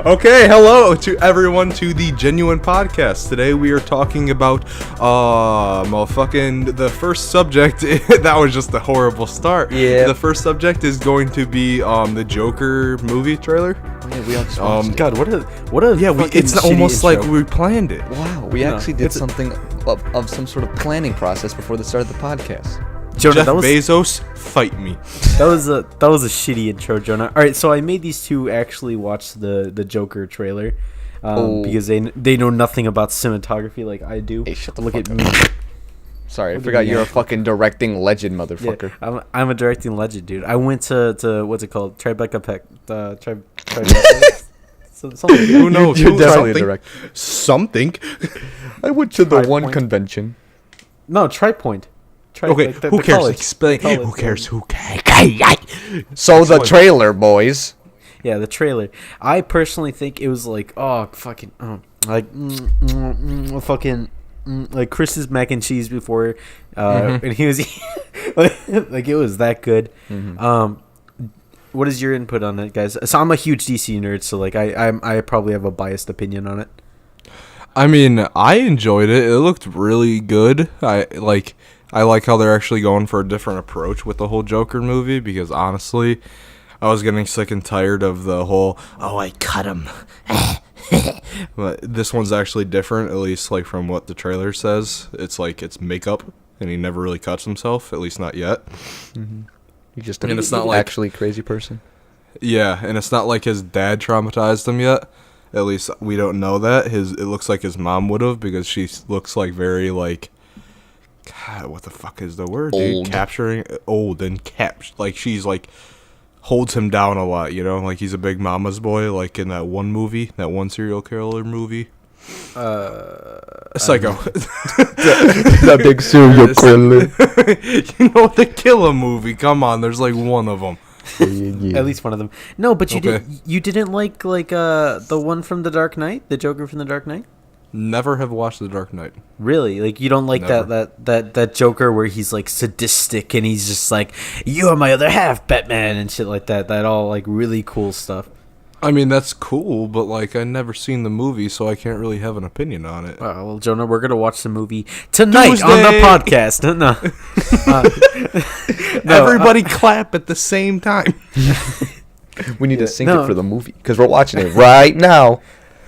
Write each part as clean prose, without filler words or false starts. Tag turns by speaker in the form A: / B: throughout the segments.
A: Okay, hello to everyone to the Genuine Podcast. Today we are talking about, motherfucking, the first subject, that was just a horrible start.
B: Yeah.
A: The first subject is going to be, the Joker movie trailer.
B: Yeah, we all
C: God, what a
A: Yeah, it's almost
C: intro.
A: like we planned it.
B: wow, we actually did something of some sort of planning process before the start of the podcast.
C: Jonah,
A: Jeff
C: that was
A: Bezos, fight me.
C: that was a shitty intro, Jonah. All right, so I made these two actually watch the Joker trailer because they know nothing about cinematography like I do.
B: Hey, shut the
C: Look
B: fuck
C: at
B: up.
C: me.
B: Sorry, I
C: Look at
B: forgot
C: me.
B: you're a fucking directing legend,
C: Yeah,
B: motherfucker.
C: I'm a directing legend, dude. I went to what's it called? Tribeca Peck. Tribeca. Something.
A: Who knows?
B: You're
A: Who-
B: definitely a
A: something?
B: director.
A: Something.
B: I went to the one
C: Point.
B: convention.
C: No, Tripoint.
A: Okay,
C: Like the
A: who cares?
C: college.
A: Explain.
C: College,
A: Who cares?
C: yeah.
A: Who cares?
B: So the trailer, boys.
C: Yeah, the trailer. I personally think it was like, fucking like Chris's mac and cheese before, and he was like it was that good. What is your input on it, guys? So I'm a huge DC nerd, so like I probably have a biased opinion on it.
A: I mean, I enjoyed it. It looked really good. I like how they're actually going for a different approach with the whole Joker movie, because honestly, I was getting sick and tired of the whole, I cut him. But this one's actually different, at least like from what the trailer says. It's like it's makeup, and he never really cuts himself, at least not yet.
B: You're just
A: And it's not like-
B: actually crazy person.
A: Yeah, and it's not like his dad traumatized him yet. At least we don't know that. It looks like his mom would have, because she looks like very like, God, what the fuck is the word,
B: Old.
A: dude? Capturing old and like she's like holds him down a lot, like he's a big mama's boy, like in that one movie, that one serial killer movie. Psycho.
B: That big serial killer.
A: The Killer movie. Come on, there's like one of them.
C: At least one of them. No, but you
A: Okay.
C: you didn't like the one from The Dark Knight, the Joker from The Dark Knight.
A: Never have watched The Dark Knight.
C: Really? Like you don't like
A: Never.
C: that Joker where he's like sadistic and he's just like, "You are my other half, Batman," and shit like that. That all like really cool stuff.
A: I mean, that's cool, but like I never seen the movie, so I can't really have an opinion on it.
C: Well, Jonah, we're gonna watch the movie tonight on the
A: Tuesday.
C: podcast. No,
A: Everybody clap at the same time.
B: We need to sync
C: no.
B: it for the movie because we're watching it right now.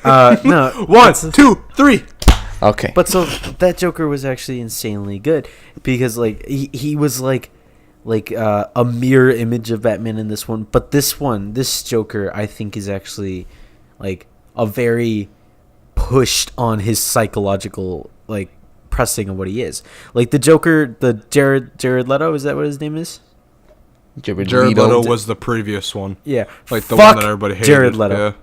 C: no.
A: 1, 2, 3.
B: Okay.
C: But so that Joker was actually insanely good because like he was like a mirror image of Batman in this one. But this Joker, I think is actually like a very pushed on his psychological like pressing of what he is. Like the Joker, the Jared Leto, is that what his name is?
A: Jared Leto was the previous one.
C: Yeah.
A: Like the
C: Fuck
A: one that everybody hated.
C: Jared Leto.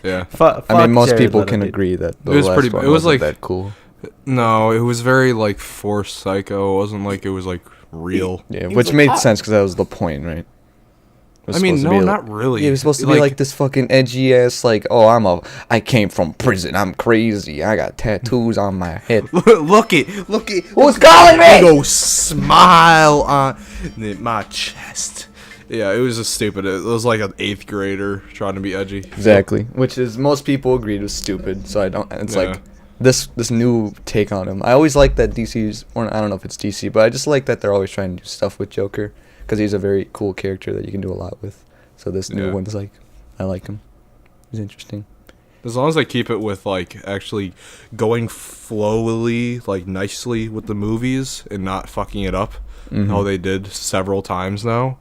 A: Yeah.
B: I mean, most
C: Jared
B: people
C: Leto,
B: can
C: dude.
B: agree that the
A: It was
B: last
A: pretty-
B: one
A: it was
B: wasn't
A: like-
B: that cool.
A: No, it was very like forced psycho. It wasn't like it was like real.
B: Yeah,
C: was
B: which
C: like,
B: made sense because that was the point, right? It was
A: I mean,
B: supposed to
A: no,
B: be
A: not really.
B: Yeah, it was supposed to be like this fucking edgy ass, like, I came from prison, I'm crazy, I got tattoos on my head.
A: look it.
B: Who's calling me?
A: Go smile on my chest. Yeah, it was just stupid. It was like an 8th grader trying to be edgy.
B: Exactly, which is most people agreed was stupid. So I don't. It's
A: Yeah.
B: like this new take on him. I always like that DC's, or I don't know if it's DC, but I just like that they're always trying to do stuff with Joker because he's a very cool character that you can do a lot with. So this new
A: Yeah.
B: one's like, I like him. He's interesting.
A: As long as they keep it with like actually going flowily, like nicely with the movies and not fucking it up, how they did several times now.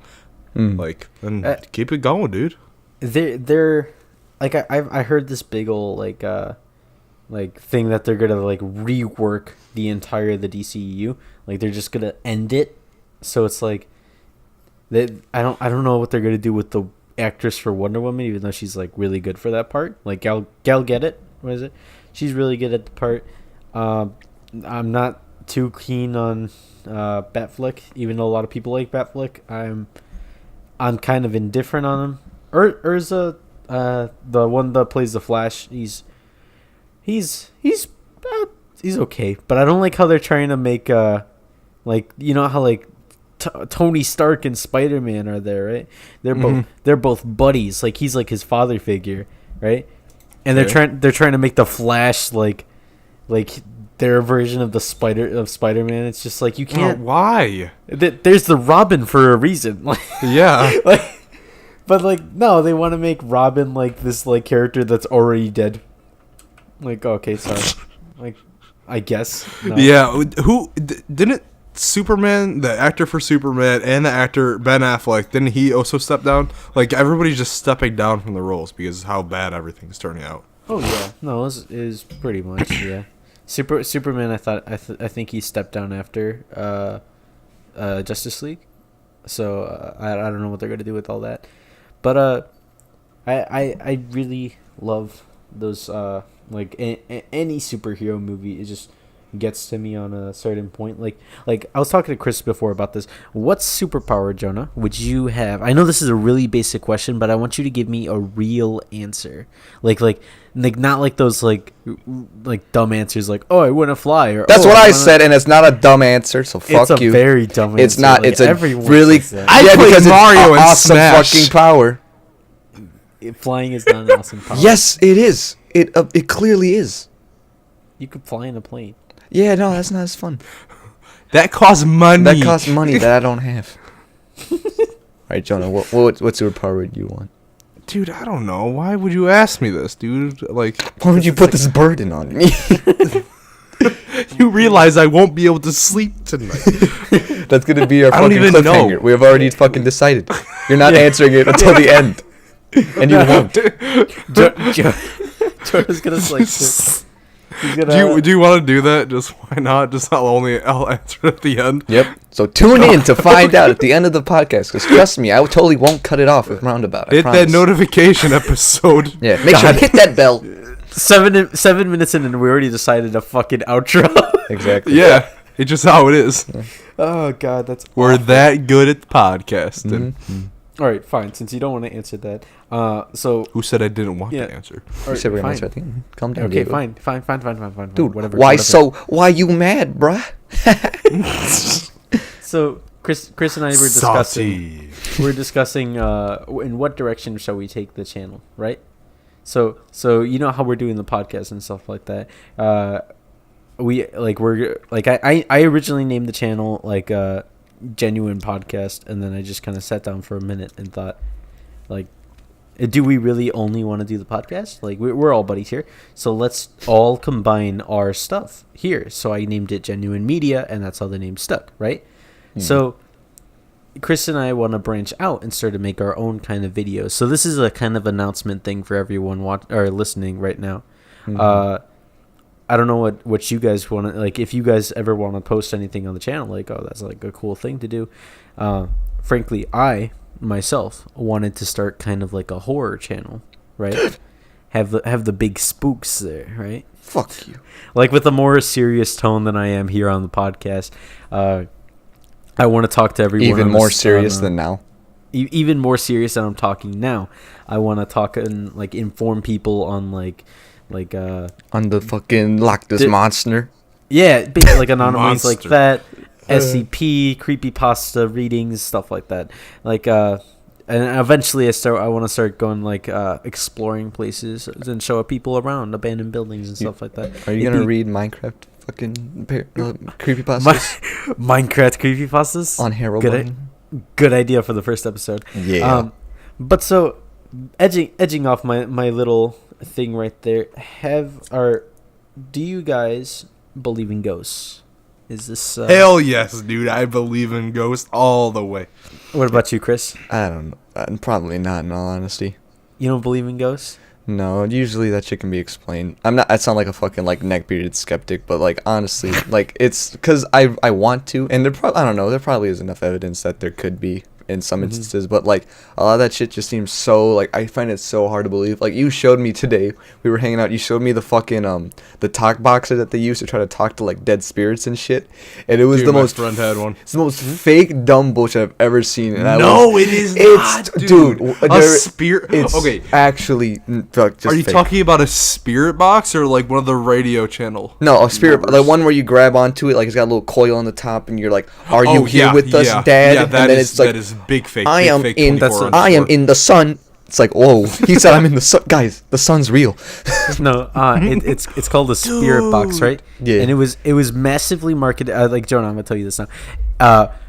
A: Like, and keep it going, dude.
C: They're like I heard this big old like thing that they're gonna like rework the entire the DCEU. Like they're just gonna end it. So it's like I don't know what they're gonna do with the actress for Wonder Woman, even though she's like really good for that part. Like Gal Gadot, what is it? She's really good at the part. I'm not too keen on Batfleck, even though a lot of people like Batfleck. I'm kind of indifferent on him. Urza, the one that plays the Flash, he's okay, but I don't like how they're trying to make like, you know how like Tony Stark and Spider-Man are there, right? They're both buddies. Like he's like his father figure, right? and they're trying to make the Flash like their version of Spider-Man. It's just like you can't.
A: Why?
C: There's the Robin for a reason.
A: Yeah.
C: But like no, they want to make Robin like this like character that's already dead. Like okay, sorry. Like I guess. No.
A: Yeah. Who didn't Superman, the actor for Superman, and the actor Ben Affleck, didn't he also step down? Like everybody's just stepping down from the roles because of how bad everything's turning out.
C: Oh yeah, no, it is pretty much yeah. Superman, I think he stepped down after Justice League, so I don't know what they're gonna do with all that, but I really love those like any superhero movie. It just gets to me on a certain point. Like I was talking to Chris before about this. What superpower, Jonah, would you have? I know this is a really basic question, but I want you to give me a real answer. Like not like those like dumb answers like, oh, I want to fly, or
B: that's what I said, and it's not a dumb answer, so fuck
C: it's
B: you.
C: a very dumb answer.
B: It's not.
C: Like,
B: it's a
C: everyone
B: really
C: says that.
A: I played
B: because
A: Mario
B: it's
A: and
B: awesome
A: Smash.
B: fucking power.
C: Flying is not an awesome power.
B: Yes, it is. It clearly is.
C: You could fly in a plane.
B: Yeah, no, that's not as fun.
A: That costs money.
B: That costs money that I don't have. Right, Jonah, what superpower would you want?
A: Dude, I don't know. Why would you ask me this, dude? Like,
B: Why would you put this burden on me?
A: you realize I won't be able to sleep tonight.
B: That's gonna be our
A: I don't
B: fucking
A: even
B: cliffhanger.
A: know.
B: We have already fucking decided. You're not answering it until the end, and you won't.
C: Jonah's gonna like. He's gonna,
A: Do you want to do that? Just why not? Just I'll answer it at the end.
B: Yep. So tune in to find out at the end of the podcast. Because trust me, I totally won't cut it off with roundabout. I
A: Hit
B: promise.
A: that notification episode.
B: Yeah. Make sure to hit that bell.
C: 7 minutes in, and we already decided a fucking outro.
B: Exactly.
A: Yeah, it's just how it is.
C: Oh god, that's
A: We're
C: awful.
A: that good at podcasting.
B: Mm-hmm.
C: All right, fine. Since you don't want to answer that, so
A: Who said I didn't want
C: Yeah.
A: the answer?
B: You said we're gonna
C: fine.
B: answer at the end. Calm down.
C: Okay,
B: Diego.
C: fine.
B: Dude,
C: whatever.
B: why
C: whatever.
B: why you mad, bruh?
C: So Chris and I were discussing. We're discussing in what direction shall we take the channel, right? So you know how we're doing the podcast and stuff like that. I originally named the channel like Genuine Podcast, and then I just kind of sat down for a minute and thought, like, do we really only want to do the podcast? Like, we're all buddies here, so let's all combine our stuff here. So I named it Genuine Media, and that's how the name stuck, right? So Chris and I want to branch out and start to make our own kind of videos. So this is a kind of announcement thing for everyone listening right now. I don't know what you guys want to, like, if you guys ever want to post anything on the channel, like, oh, that's like a cool thing to do. Frankly, I myself wanted to start kind of like a horror channel, right? have the big spooks there, right?
B: Fuck you.
C: Like with a more serious tone than I am here on the podcast. I want to talk to everyone.
B: Even more serious than now.
C: Even more serious than I'm talking now. I want to talk and like inform people on like
B: On the fucking Loch this monster.
C: yeah, like anonymous like
A: Monster.
C: that, SCP, creepypasta readings, stuff like that. Like and eventually I want to start going like exploring places and show people around abandoned buildings and stuff like that.
B: Are you gonna read Minecraft fucking creepypastas
C: Minecraft creepypastas
B: on Harold?
C: Good idea for the first episode.
B: Yeah.
C: But so edging off my little thing right there. Do you guys believe in ghosts? Is this
A: Hell yes, dude. I believe in ghosts all the way.
C: What about you, Chris?
B: I don't know. Probably not, in all honesty.
C: You don't believe in ghosts?
B: No, usually that shit can be explained. I sound like a fucking like neck-bearded skeptic, but like honestly, like it's because I want to, and I don't know, there probably is enough evidence that there could be in some instances, but like a lot of that shit just seems so like I find it so hard to believe. Like you showed me today, we were hanging out, you showed me the fucking the talk boxer that they use to try to talk to like dead spirits and shit, and it was
A: Dude,
B: the
A: my
B: most
A: friend had one.
B: it's the most fake dumb bullshit I've ever seen. And
A: It is not, dude. A spirit.
B: It's
A: Okay,
B: actually just
A: are you
B: fake.
A: talking about a spirit box or like one of the radio channel?
B: No, a spirit,
A: numbers?
B: the one where you grab onto it, like it's got a little coil on the top, and you're like, "Are you
A: Oh,
B: here
A: yeah,
B: with us,
A: yeah.
B: Dad?"
A: Yeah,
B: and then it's like,
A: that is big fake.
B: "I
A: big
B: am
A: fake
B: in,
A: 24
B: I am in the sun." It's like, whoa. He said I'm in the sun. Guys, the sun's real.
C: No, it's called the Spirit Box, right?
B: Yeah.
C: And it was massively marketed. Like Jonah, I'm gonna tell you this now.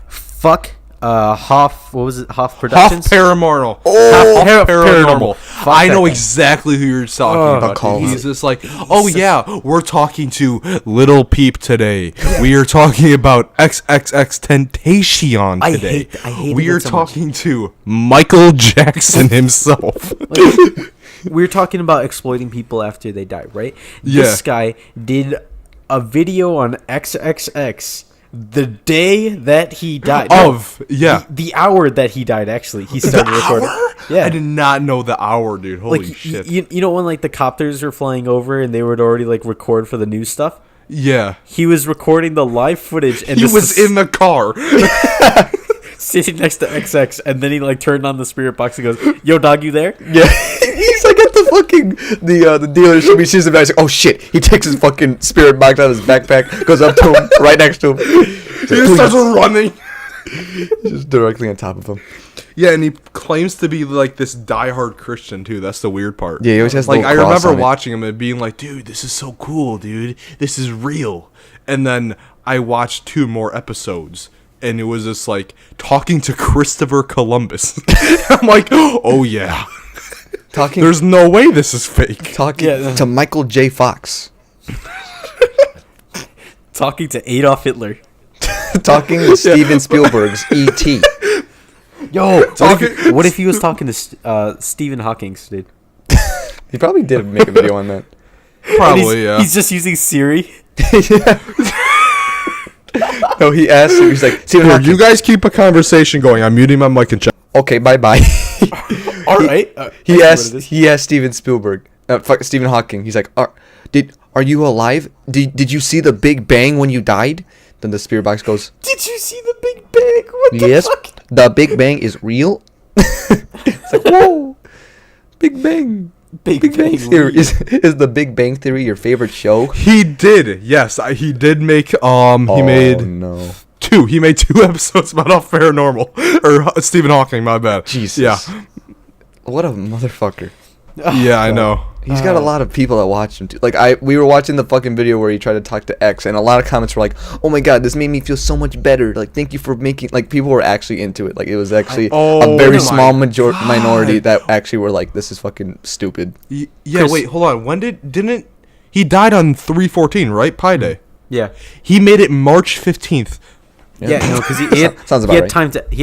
C: Fuck. Hoff. What was it? Hoff Productions.
A: Half Paranormal.
B: Oh,
A: Half
C: Paranormal.
A: Paranormal.
C: Fuck
A: I
C: that
A: know
C: guy.
A: exactly who you're talking about.
B: call
A: He's
B: him.
A: just like, oh yeah, we're talking to Little Peep today. We are talking about XXX Tentacion
C: I
A: today.
C: hated
A: We
C: it
A: are
C: so much.
A: talking to Michael Jackson himself.
C: Like, we're talking about exploiting people after they die, right?
A: Yeah.
C: This guy did a video on XXX the day that he died. The hour that he died. Actually, he started recording. Yeah,
A: I did not know the hour, dude. Holy
C: like
A: shit.
C: you know when like the copters were flying over and they would already like record for the new stuff.
A: Yeah.
C: He was recording the live footage and
A: He was in the car.
C: sitting next to XX, and then he like turned on the spirit box and goes, "Yo, dog, you there?"
B: Yeah. He's like at the fucking the dealership. He sees the guy. He's like, oh shit. He takes his fucking spirit box out of his backpack, goes up to him, right next to him.
A: He just starts running.
B: He's just directly on top of him.
A: Yeah, and he claims to be like this diehard Christian too. That's the weird part.
B: Yeah, he always has the
A: like I
B: little cross
A: remember
B: on it.
A: watching him and being like, "Dude, this is so cool, dude. This is real." And then I watched 2 more episodes, and it was just like talking to Christopher Columbus. I'm like, "Oh yeah,
B: Talking
A: there's no way this is fake."
C: Yeah.
B: to Michael J. Fox.
C: Talking to Adolf Hitler.
B: Talking to Steven Spielberg's E.T.
C: Yo,
A: Talking-
C: what if he was talking to Stephen Hawking, dude?
B: He probably did make a video on that.
A: Probably, yeah.
C: He's just using Siri.
B: No, he asked him, he's like, Stephen
A: Here,
B: Hawking.
A: you guys keep a conversation going. I'm muting my mic and check.
B: Okay, bye-bye.
C: All right.
B: He asked Steven Spielberg, Stephen Hawking. He's like, are you alive? Did you see the Big Bang when you died? Then the spirit box goes,
C: Did you see the Big Bang? What
B: yes,
C: the fuck?
B: the Big Bang is real. It's like, whoa, Big Bang.
C: Big
B: Big Bang
C: Bang
B: Theory
C: League.
B: is the Big Bang Theory your favorite show?
A: He did. Yes, he did make. He
B: Oh
A: made
B: no,
A: 2. He made 2 episodes about Off Paranormal or Stephen Hawking. My bad.
B: Jesus.
A: Yeah.
B: What a motherfucker.
A: Yeah, I know.
B: He's got a lot of people that watch him too. Like we were watching the fucking video where he tried to talk to X, and a lot of comments were like, "Oh my god, this made me feel so much better. Like, thank you for making." Like, people were actually into it. Like, it was actually a very
A: my
B: small minority that actually were like, "This is fucking stupid."
A: Yeah,
C: Chris-
A: wait, hold on. When didn't he died on 3/14, right? Pi Day.
C: Yeah.
A: He made it March 15th.
C: Yeah, no, because he had,
B: Sounds about
C: he had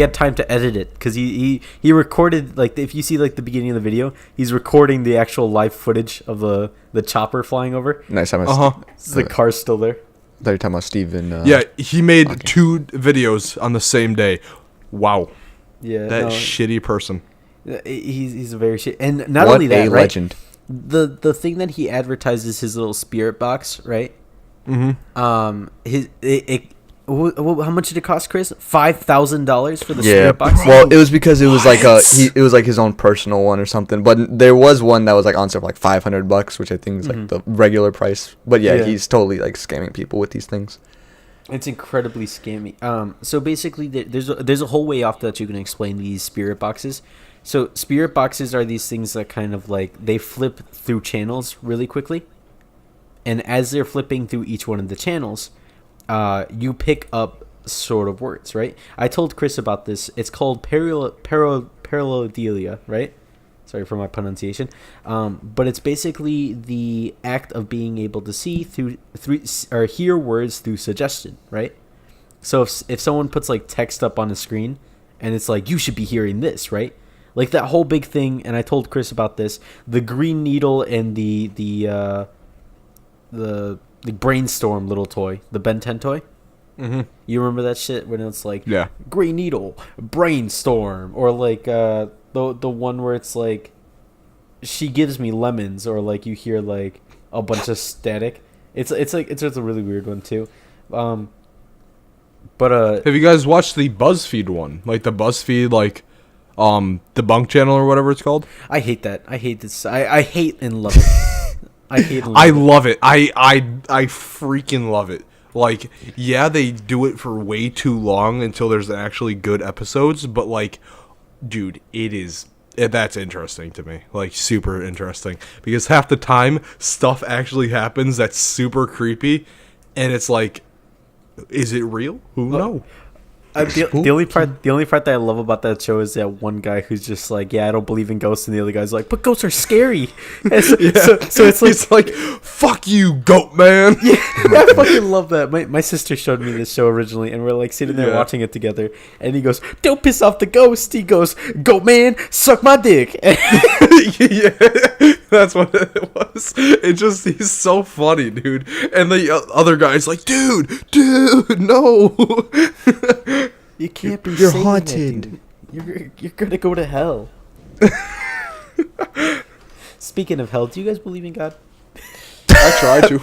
B: right.
C: time to edit it because he recorded like if you see like the beginning of the video, he's recording the actual live footage of the chopper flying over.
B: Nice time.
C: The car's still there.
B: Thought you were talking about Steven.
A: Yeah, he made 2 videos on the same day. Wow,
C: Yeah,
A: that
C: no,
A: shitty person.
C: he's a very shit. And not
B: what
C: only that,
B: a
C: right?
B: legend.
C: The thing that he advertises his little spirit box, right?
A: Mm-hmm.
C: How much did it cost, Chris? $5,000 for the
B: Yeah.
C: spirit box.
B: Well, it was because it was like it was like his own personal one or something. But there was one that was like on sale for like $500, which I think is like the regular price. But yeah,
C: Yeah.
B: he's totally like scamming people with these things.
C: It's incredibly scammy. So basically, there's a whole way off that you can explain these spirit boxes. So spirit boxes are these things that kind of like they flip through channels really quickly, and as they're flipping through each one of the channels, you pick up sort of words, right? I told Chris about this. It's called parallelia, right? Sorry for my pronunciation. But it's basically the act of being able to see through or hear words through suggestion, right? So if someone puts like text up on the screen and it's like you should be hearing this, right? Like that whole big thing, and I told Chris about this, the green needle and the brainstorm little toy, the Ben 10 toy.
A: Mm-hmm.
C: You remember that shit when it's like
A: Yeah.
C: green needle, brainstorm, or like the one where it's like she gives me lemons, or like you hear like a bunch of static. It's a really weird one too. But
A: Have you guys watched the BuzzFeed one? Like the BuzzFeed debunk channel or whatever it's called?
C: I hate that. I hate this. I hate and love it. I hate and love
A: I
C: it.
A: love it. I freaking love it. Like, yeah, they do it for way too long until there's actually good episodes, but like, dude, it is that's interesting to me, like super interesting, because half the time stuff actually happens that's super creepy, and it's like, is it real? Who knows?
C: The only part that I love about that show is that one guy who's just like, yeah, I don't believe in ghosts, and the other guy's like, but ghosts are scary. So it's like,
A: fuck you, goat man.
C: Yeah, I fucking love that. My sister showed me this show originally, and we're like sitting there watching it together, and he goes, don't piss off the ghost. He goes, goat man, suck my dick.
A: Yeah, that's what it was. He's so funny, dude. And the other guy's like, dude, no.
C: You can't be.
B: You're
C: saying
B: haunted.
C: That, dude. You're gonna go to hell. Speaking of hell, do you guys believe in God?
B: I try to.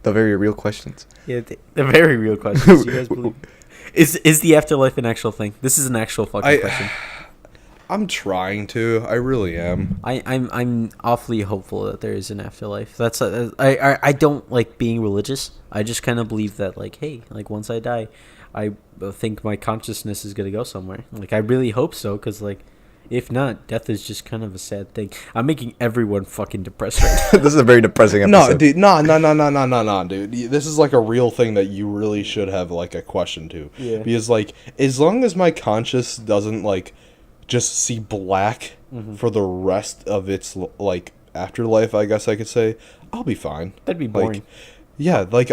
B: The very real questions.
C: Yeah, the very real questions. Do you guys believe? Is the afterlife an actual thing? This is an actual fucking question.
A: I'm trying to. I really am.
C: I'm awfully hopeful that there is an afterlife. That's I don't like being religious. I just kind of believe that, like, hey, like, once I die, I think my consciousness is gonna go somewhere. Like, I really hope so, because, like, if not, death is just kind of a sad thing. I'm making everyone fucking depressed right now.
B: This is a very depressing episode.
A: No, dude, no, dude. This is like a real thing that you really should have like a question to.
C: Yeah.
A: Because like, as long as my conscience doesn't like just see black for the rest of its like afterlife, I guess I could say, I'll be fine.
C: That'd be boring.
A: Like, yeah, like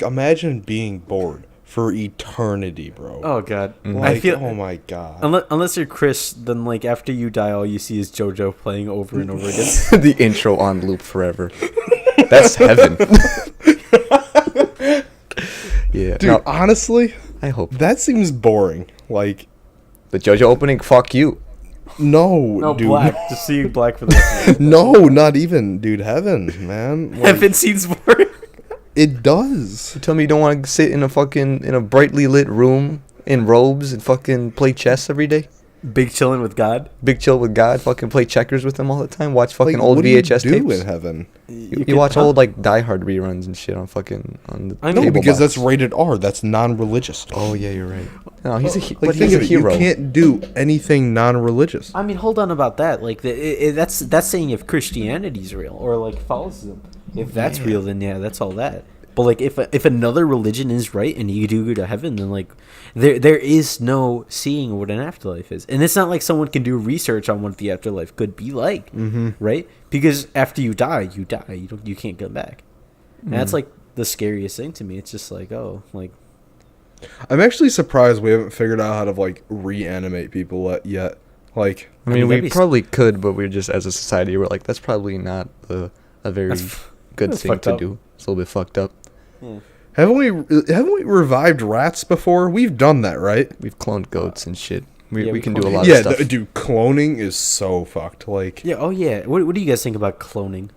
A: imagine being bored for eternity, bro.
C: Oh god,
A: Like,
C: I feel.
A: oh my god.
C: Unless you're Chris, then like after you die, all you see is JoJo playing over and over again.
B: The intro on loop forever. That's heaven. Yeah,
A: Dude, honestly,
B: I hope
A: that seems boring. Like,
B: the JoJo opening. Fuck you.
C: No,
A: dude.
C: black. Just seeing black for the rest of
A: No, not even, dude. Heaven, man. Like,
C: Heaven seems boring.
A: it does.
B: You tell me you don't want to sit in a brightly lit room in robes and fucking play chess every day?
C: Big chilling with God.
B: Big chill with God, fucking play checkers with him all the time, watch fucking
A: Like,
B: old
A: what
B: VHS
A: do you do
B: tapes.
A: in heaven?
B: You watch old like Die Hard reruns and shit on the
C: I know,
A: No,
B: table
A: because
B: box.
A: that's rated R. That's non-religious.
B: Oh yeah, you're right. No, he's a
A: Like,
B: but
A: think
B: he's a
A: of it,
B: hero.
A: You can't do anything non-religious.
C: I mean, hold on about that. Like, that's saying if Christianity's real or like Catholicism. If that's real, then yeah, that's all that. But like, if another religion is right and you do go to heaven, then like, there is no seeing what an afterlife is, and it's not like someone can do research on what the afterlife could be like, right? Because after you die, you can't come back, and that's like the scariest thing to me. It's just like, oh, like.
A: I'm actually surprised we haven't figured out how to like reanimate people yet. Like,
B: I mean,
C: that'd
B: we
C: be
B: probably could, but we're just, as a society, we're like, that's probably not a very good
C: that's
B: thing
C: fucked
B: to
C: up.
B: do. It's a little bit fucked up.
C: Yeah.
A: haven't we revived rats before? We've done that, right?
B: We've cloned goats and shit.
C: Yeah,
B: We
C: we
B: can do a
C: cloned-
B: lot
A: Yeah,
B: of stuff.
A: dude, cloning is so fucked. Like,
C: Yeah. Oh yeah. What do you guys think about cloning?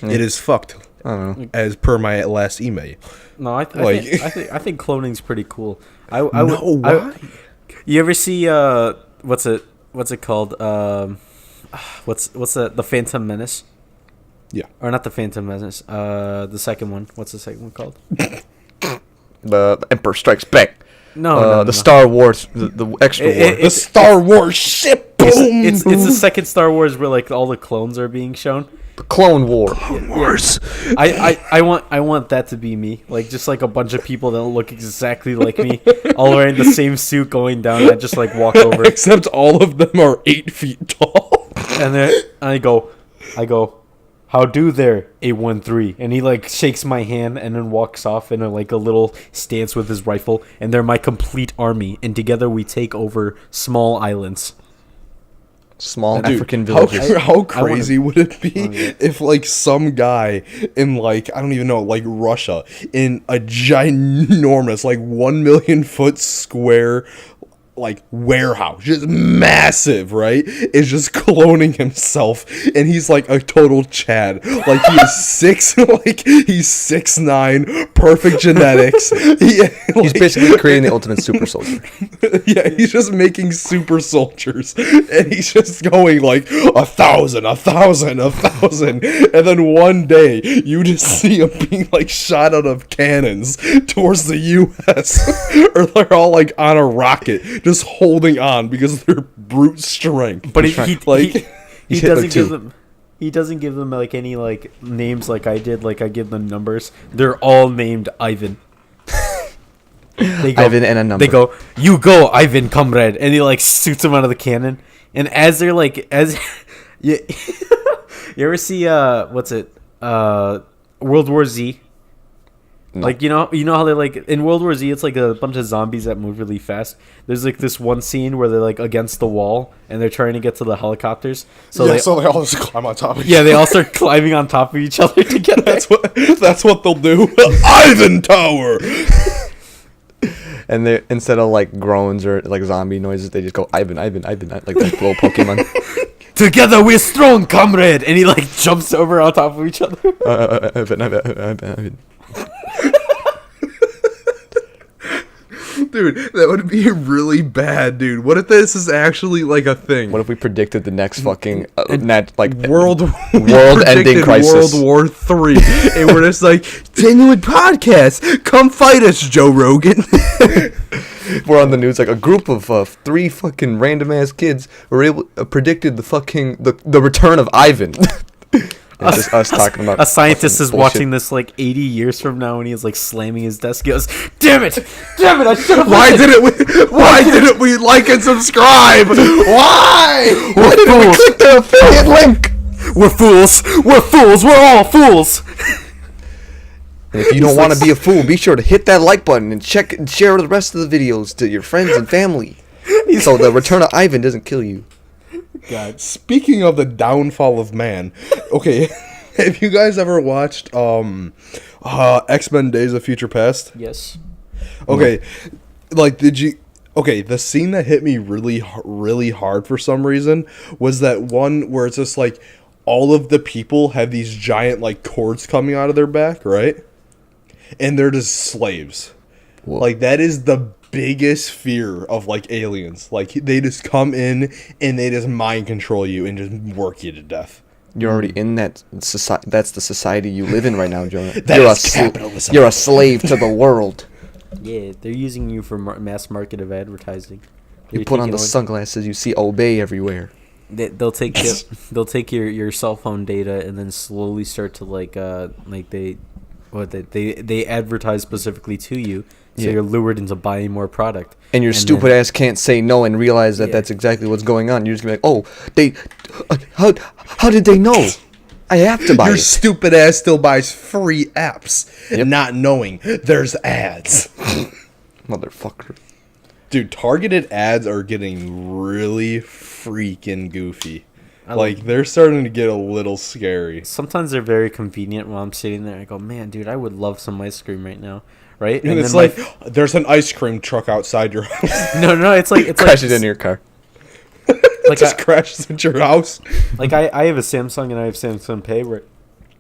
A: it is fucked.
B: I don't know.
A: As per my last email.
C: No, I
A: Like-
C: think cloning's pretty cool.
A: Why?
C: You ever see what's it called? What's the Phantom Menace?
A: Yeah.
C: Or not the Phantom Menace. The second one. What's the second one called?
B: The Emperor Strikes Back.
C: No.
B: The Star Wars, the extra war.
A: The Star Wars ship. Boom.
C: It's the second Star Wars where like all the clones are being shown.
B: The Clone War.
A: Wars.
C: I want that to be me. Like just like a bunch of people that look exactly like me, all wearing the same suit going down. I just like walk over,
A: Except all of them are 8 feet tall.
C: and then I go, how do there, 813? And he like shakes my hand and then walks off in a little stance with his rifle, and they're my complete army, and together we take over small islands.
B: Small
A: Dude,
B: African villages.
A: How crazy would it be
C: yeah.
A: if like some guy in like I don't even know like Russia in a ginormous like 1 million foot square like warehouse, just massive, right? Is just cloning himself, and he's like a total Chad. Like he is he's 6'9", perfect genetics.
B: He's basically creating the ultimate super soldier.
A: Yeah, he's just making super soldiers, and he's just going like 1,000, 1,000, 1,000, and then one day you just see him being like shot out of cannons towards the U.S. or they're all like on a rocket just holding on because of their brute strength.
C: But he
B: hit,
C: doesn't
B: like,
C: give
B: two.
C: them. He doesn't give them like any like names like I did. Like I give them numbers. They're all named Ivan. They go,
B: Ivan and a number.
C: They go, "You go, Ivan, comrade," and he like shoots him out of the cannon. And as they're like, you, you ever see what's it? World War Z.
B: No.
C: Like you know how they like in World War Z, it's like a bunch of zombies that move really fast. There's like this one scene where they're like against the wall and they're trying to get to the helicopters.
A: So they all just climb on top of each
C: yeah, they all start climbing on top of each other to get there.
A: That's what they'll do. Ivan Tower.
B: And they instead of like groans or like zombie noises, they just go Ivan, like that little Pokemon.
C: Together we're strong, comrade. And he like jumps over on top of each other.
B: Ivan.
A: Dude, that would be really bad, dude. What if this is actually like a thing?
B: What if we predicted the next fucking
A: World
B: ending crisis?
A: World War III, and we're just like genuine podcast. Come fight us, Joe Rogan.
B: We're on the news like a group of 3 fucking random ass kids were predicted the return of Ivan. It's just us talking about
C: a scientist is
B: bullshit.
C: watching this like 80 years from now, and he's like slamming his desk. He goes, "Damn it! I should have."
A: Why didn't we like and subscribe? Why?
B: Why didn't we click the affiliate link?
C: We're fools. We're all fools.
B: And if you don't want to be a fool, be sure to hit that like button and check and share the rest of the videos to your friends and family, so the return of Ivan doesn't kill you.
A: God. Speaking of the downfall of man, okay, have you guys ever watched X-Men Days of Future Past?
C: Yes.
A: Okay, like the scene that hit me really hard for some reason was that one where it's just like all of the people have these giant like cords coming out of their back, right? And they're just slaves.
B: Whoa.
A: Like that is the biggest fear of like aliens. Like they just come in and they just mind control you and just work you to death.
B: You're already in that society. That's the society you live in right now, Jonah.
A: That's capitalism.
B: You're a slave to the world.
C: Yeah, they're using you for mass market of advertising.
B: You put on the sunglasses, you see obey everywhere.
C: They'll take your cell phone data and then slowly start to they advertise specifically to you, so you're lured into buying more product.
B: And your stupid ass can't say no and realize that that's exactly what's going on. You're just gonna be like, oh, they, how did they know? I have to buy
A: Your
B: it.
A: stupid ass still buys free apps, not knowing there's ads.
B: Motherfucker.
A: Dude, targeted ads are getting really freaking goofy. They're starting to get a little scary.
C: Sometimes they're very convenient while I'm sitting there. I go, man, dude, I would love some ice cream right now, right?
A: And it's like, there's an ice cream truck outside your house.
C: No, it's like
B: Crashes into your car.
A: Like just crashes into your house.
C: Like I have a Samsung and I have Samsung Pay,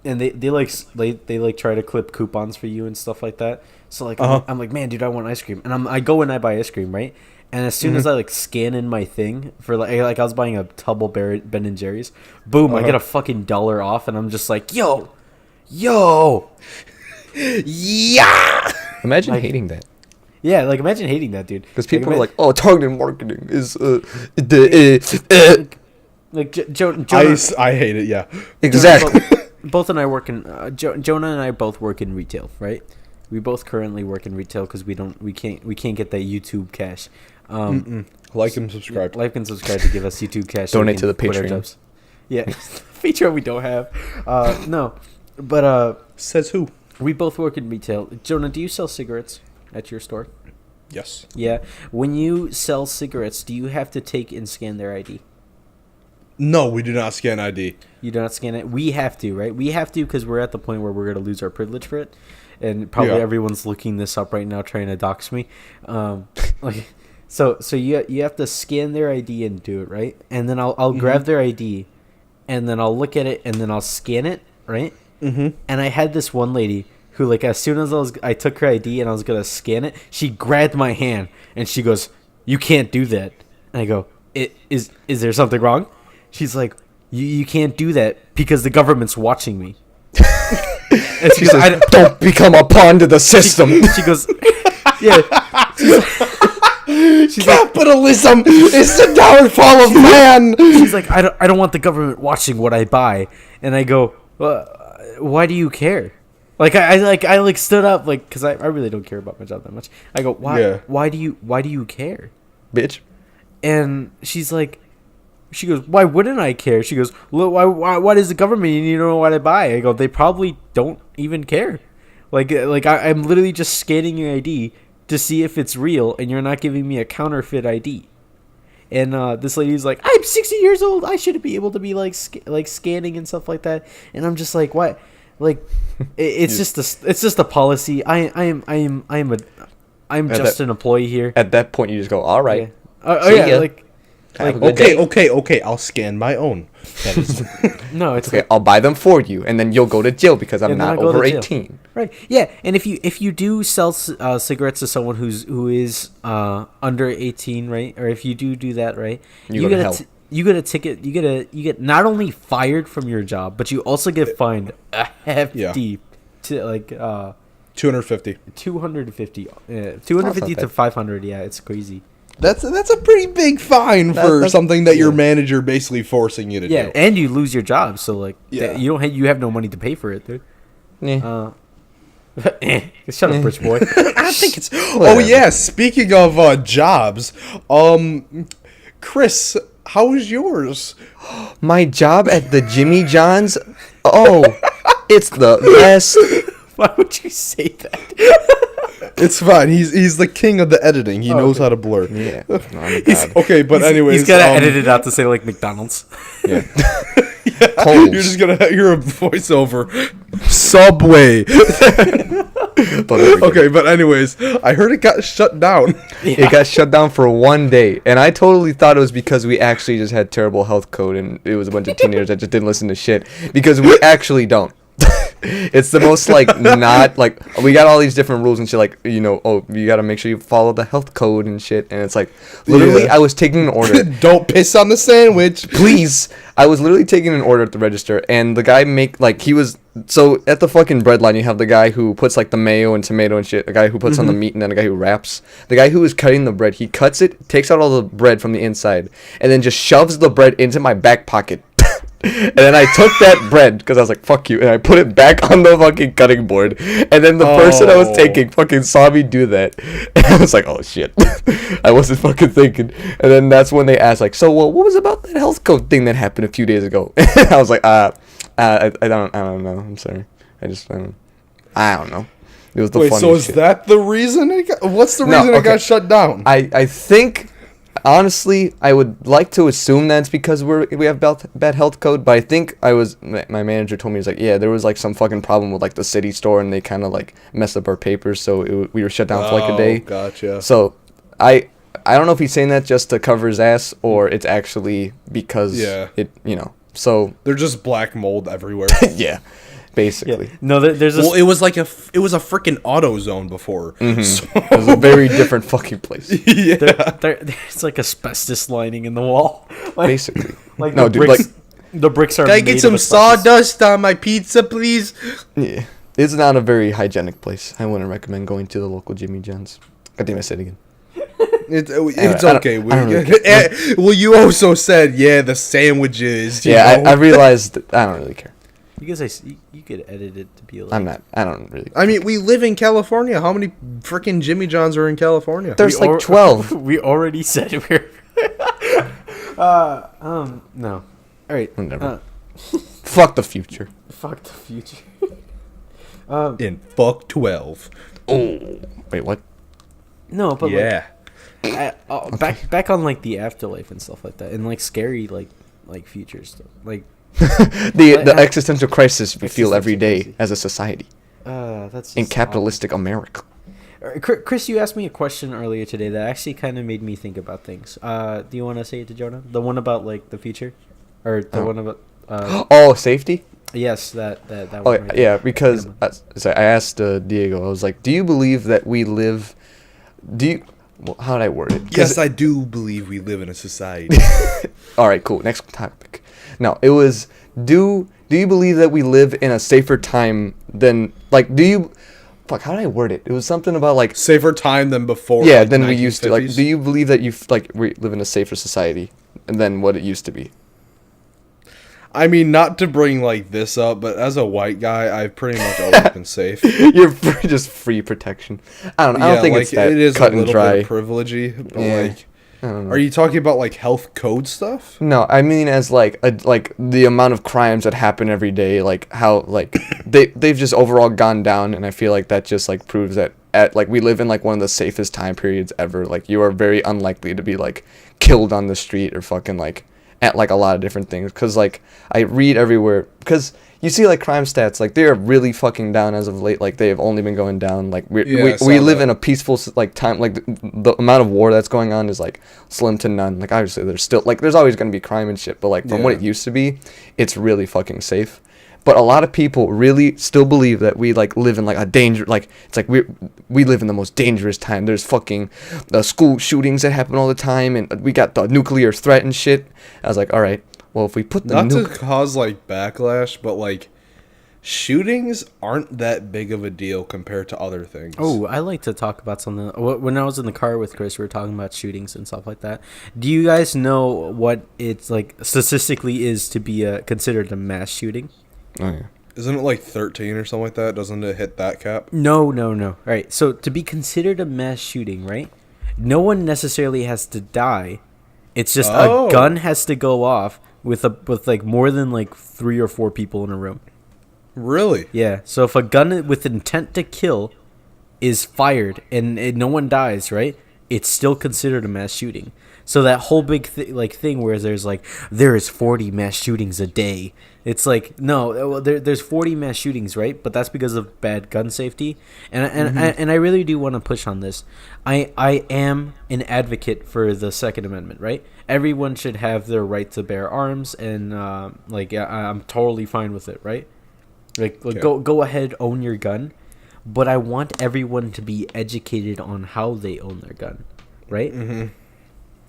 C: and they try to clip coupons for you and stuff like that. So like I'm like, man, dude, I want ice cream, and I go and I buy ice cream, right? And as soon as I like scan in my thing for like I was buying a tub of Ben and Jerry's, boom, I get a fucking $1 off, and I'm just like, yo, yeah.
B: Imagine hating that.
C: Yeah, like imagine hating that, dude.
B: Because people are like, oh, targeted marketing is
C: Jonah.
A: I hate it. Yeah,
B: exactly.
C: Both and I work in Jonah and I both work in retail, right? We both currently work in retail because we can't get that YouTube cash.
A: like and subscribe.
C: Like and subscribe to give us YouTube cash.
B: Donate to the Patreon.
C: Yeah, Patreon we don't have. No, but
A: says who?
C: We both work in retail. Jonah, do you sell cigarettes at your store?
A: Yes.
C: Yeah. When you sell cigarettes, do you have to take and scan their ID?
A: No, we do not scan ID.
C: You do not scan it. We have to, right? We have to because we're at the point where we're going to lose our privilege for it, and probably everyone's looking this up right now, trying to dox me. So you have to scan their ID and do it, right? And then I'll grab their ID, and then I'll look at it, and then I'll scan it, right? Mm-hmm. And I had this one lady who, like, as soon as I took her ID and I was gonna scan it, she grabbed my hand and she goes, "You can't do that." And I go, "Is there something wrong?" She's like, "You can't do that because the government's watching me." And
B: she says, "Don't become a pawn to the system."
C: She goes, "Yeah."
A: Capitalism is the downfall of man.
C: She's like, I don't want the government watching what I buy. And I go, well, why do you care? Like I stood up like because I really don't care about my job that much. I go, why do you care,
B: Bitch.
C: And she goes, why wouldn't I care? She goes, well, why does the government need to know what I buy? I go, they probably don't even care. I'm literally just scanning your ID to see if it's real, and you're not giving me a counterfeit ID. And this lady's like, I'm 60 years old. I shouldn't be able to be like scanning and stuff like that. And I'm just like, what? Like, it's just a policy. I'm just an employee here.
B: At that point, you just go, all right.
C: Yeah.
A: Okay. I'll scan my own. That is
C: No, it's
B: okay. I'll buy them for you, and then you'll go to jail because I'm not over 18.
C: Right? Yeah. And if you do sell cigarettes to someone who is under 18, right? Or if you do that, right?
B: You get
C: a ticket. You get not only fired from your job, but you also get fined a hefty to like
A: 250.
C: 250 to 500. Yeah, it's crazy.
A: That's a pretty big fine for something that your manager basically forcing you to do.
C: Yeah, and you lose your job, so you have no money to pay for it, dude.
B: Yeah.
C: Shut up, rich boy.
A: I think it's. Oh yeah, speaking of jobs, Chris, how was yours?
B: My job at the Jimmy John's. Oh, it's the best.
C: Why would you say that?
A: It's fine. He's the king of the editing. He knows how to blur.
B: Yeah. Oh my God.
A: Okay, but anyways,
C: he's gotta edit it out to say like McDonald's.
B: Yeah.
A: You're just gonna hear a voiceover. Subway. Okay, but anyways, I heard it got shut down.
B: It got shut down for one day, and I totally thought it was because we actually just had terrible health code, and it was a bunch of teenagers that just didn't listen to shit, because we actually don't. It's the most not we got all these different rules and shit, you gotta make sure you follow the health code and shit, and it's literally I was taking an order.
A: Don't piss on the sandwich,
B: please. I was literally taking an order at the register, and the guy he was so at the fucking bread line you have the guy who puts the mayo and tomato and shit, the guy who puts on the meat, and then the guy who wraps. The guy who is cutting the bread, he cuts it, takes out all the bread from the inside, and then just shoves the bread into my back pocket. And then I took that bread, because I was like, fuck you, and I put it back on the fucking cutting board. And then the person I was taking fucking saw me do that. And I was like, oh shit. I wasn't fucking thinking. And then that's when they asked, so, well, what was about that health code thing that happened a few days ago? And I was like, I don't know. I'm sorry. I don't know. It was the funniest
A: so is
B: shit.
A: that the reason what's the reason it got shut down?
B: I think... Honestly, I would like to assume that's because we have bad health code, but I think my manager told me, he's like, yeah, there was some fucking problem with the city store, and they kind of messed up our papers, so we were shut down for a day.
A: Gotcha.
B: So I don't know if he's saying that just to cover his ass, or it's actually because so
A: they're just black mold everywhere.
B: Yeah. Basically,
C: no. There's
A: it was a freaking auto zone before.
B: Mm-hmm.
A: So.
B: It was a very different fucking place.
A: Yeah,
C: there's asbestos lining in the wall.
B: Basically,
C: no, dude. The bricks are.
A: Can I get some sawdust on my pizza, please?
B: Yeah, it's not a very hygienic place. I wouldn't recommend going to the local Jimmy John's. God damn, I said it again.
A: It's okay. Well, you also said the sandwiches.
B: I realized that I don't really care.
C: You could edit it to be
B: I don't really.
A: I mean, we live in California. How many freaking Jimmy John's are in California?
B: There's 12.
C: We already said we're. No. All right.
B: Whatever. Fuck the future.
C: Fuck the future.
A: And fuck 12.
B: Oh. Wait, what?
C: No, but
A: yeah.
C: Back on the afterlife and stuff like that, and scary future stuff
B: the existential crisis we feel every day as a society.
C: That's
B: in capitalistic America.
C: Chris, you asked me a question earlier today that actually kind of made me think about things. Do you want to say it to Jonah? The one about the future, or the one about
B: safety?
C: Yes, that one.
B: Oh yeah, because I asked Diego. I was like, "Do you believe that we live? How did I word it?
A: Yes, I do believe we live in a society."
B: All right, cool. Next topic. No, it was, do you believe that we live in a safer time than, fuck, how did I word it? It was something about like
A: Safer time than before.
B: yeah,
A: like,
B: than we used to. Like,
A: 1950s?
B: do you believe that we live in a safer society than what it used to be?
A: I mean, not to bring like this up, but as a white guy, I've pretty much always been safe.
B: You're just free protection. I don't know. I don't think
A: like,
B: it's that
A: it is
B: cut
A: a
B: and
A: little
B: dry.
A: bit privilegey, but
B: Yeah.
A: like,
B: I don't know.
A: are you talking about like health code stuff?
B: No, I mean as like the amount of crimes that happen every day, like how like they've just overall gone down, and I feel like that just like proves that like we live in like one of the safest time periods ever. Like you are very unlikely to be like killed on the street or fucking like at like a lot of different things, because like I read everywhere, because you see like crime stats, like they are really fucking down as of late. Like they have only been going down. Like
A: Yeah, I saw
B: we live
A: that.
B: in a peaceful like time. Like the amount of war that's going on is like slim to none. Like obviously there's still like there's always gonna be crime and shit, but like from what
A: Yeah.
B: it used to be, it's really fucking safe. But a lot of people really still believe that we like live in like a danger, like it's like we live in the most dangerous time. There's fucking school shootings that happen all the time, and we got the nuclear threat and shit. I was like, all right, well if we put the
A: Not to cause like backlash, but like shootings aren't that big of a deal compared to other things.
C: Oh, I like to talk about something. When I was in the car with Chris, we were talking about shootings and stuff like that. Do you guys know what it's like statistically is to be considered a mass shooting?
B: oh yeah,
A: Isn't it like 13 or something like that? Doesn't it hit that cap?
C: No. All right. So to be considered a mass shooting, right? No one necessarily has to die. It's just
A: Oh.
C: a gun has to go off with like more than like 3 or 4 people in a room.
A: Really?
C: Yeah. So if a gun with intent to kill is fired and no one dies, right? It's still considered a mass shooting. So that whole big thing where there is 40 mass shootings a day. It's like no, well, there's 40 mass shootings, right? But that's because of bad gun safety. And I really do want to push on this. I am an advocate for the Second Amendment, right? Everyone should have their right to bear arms, and I'm totally fine with it, right? Like
A: Okay.
C: go ahead, own your gun, but I want everyone to be educated on how they own their gun, right?
A: Mm-hmm.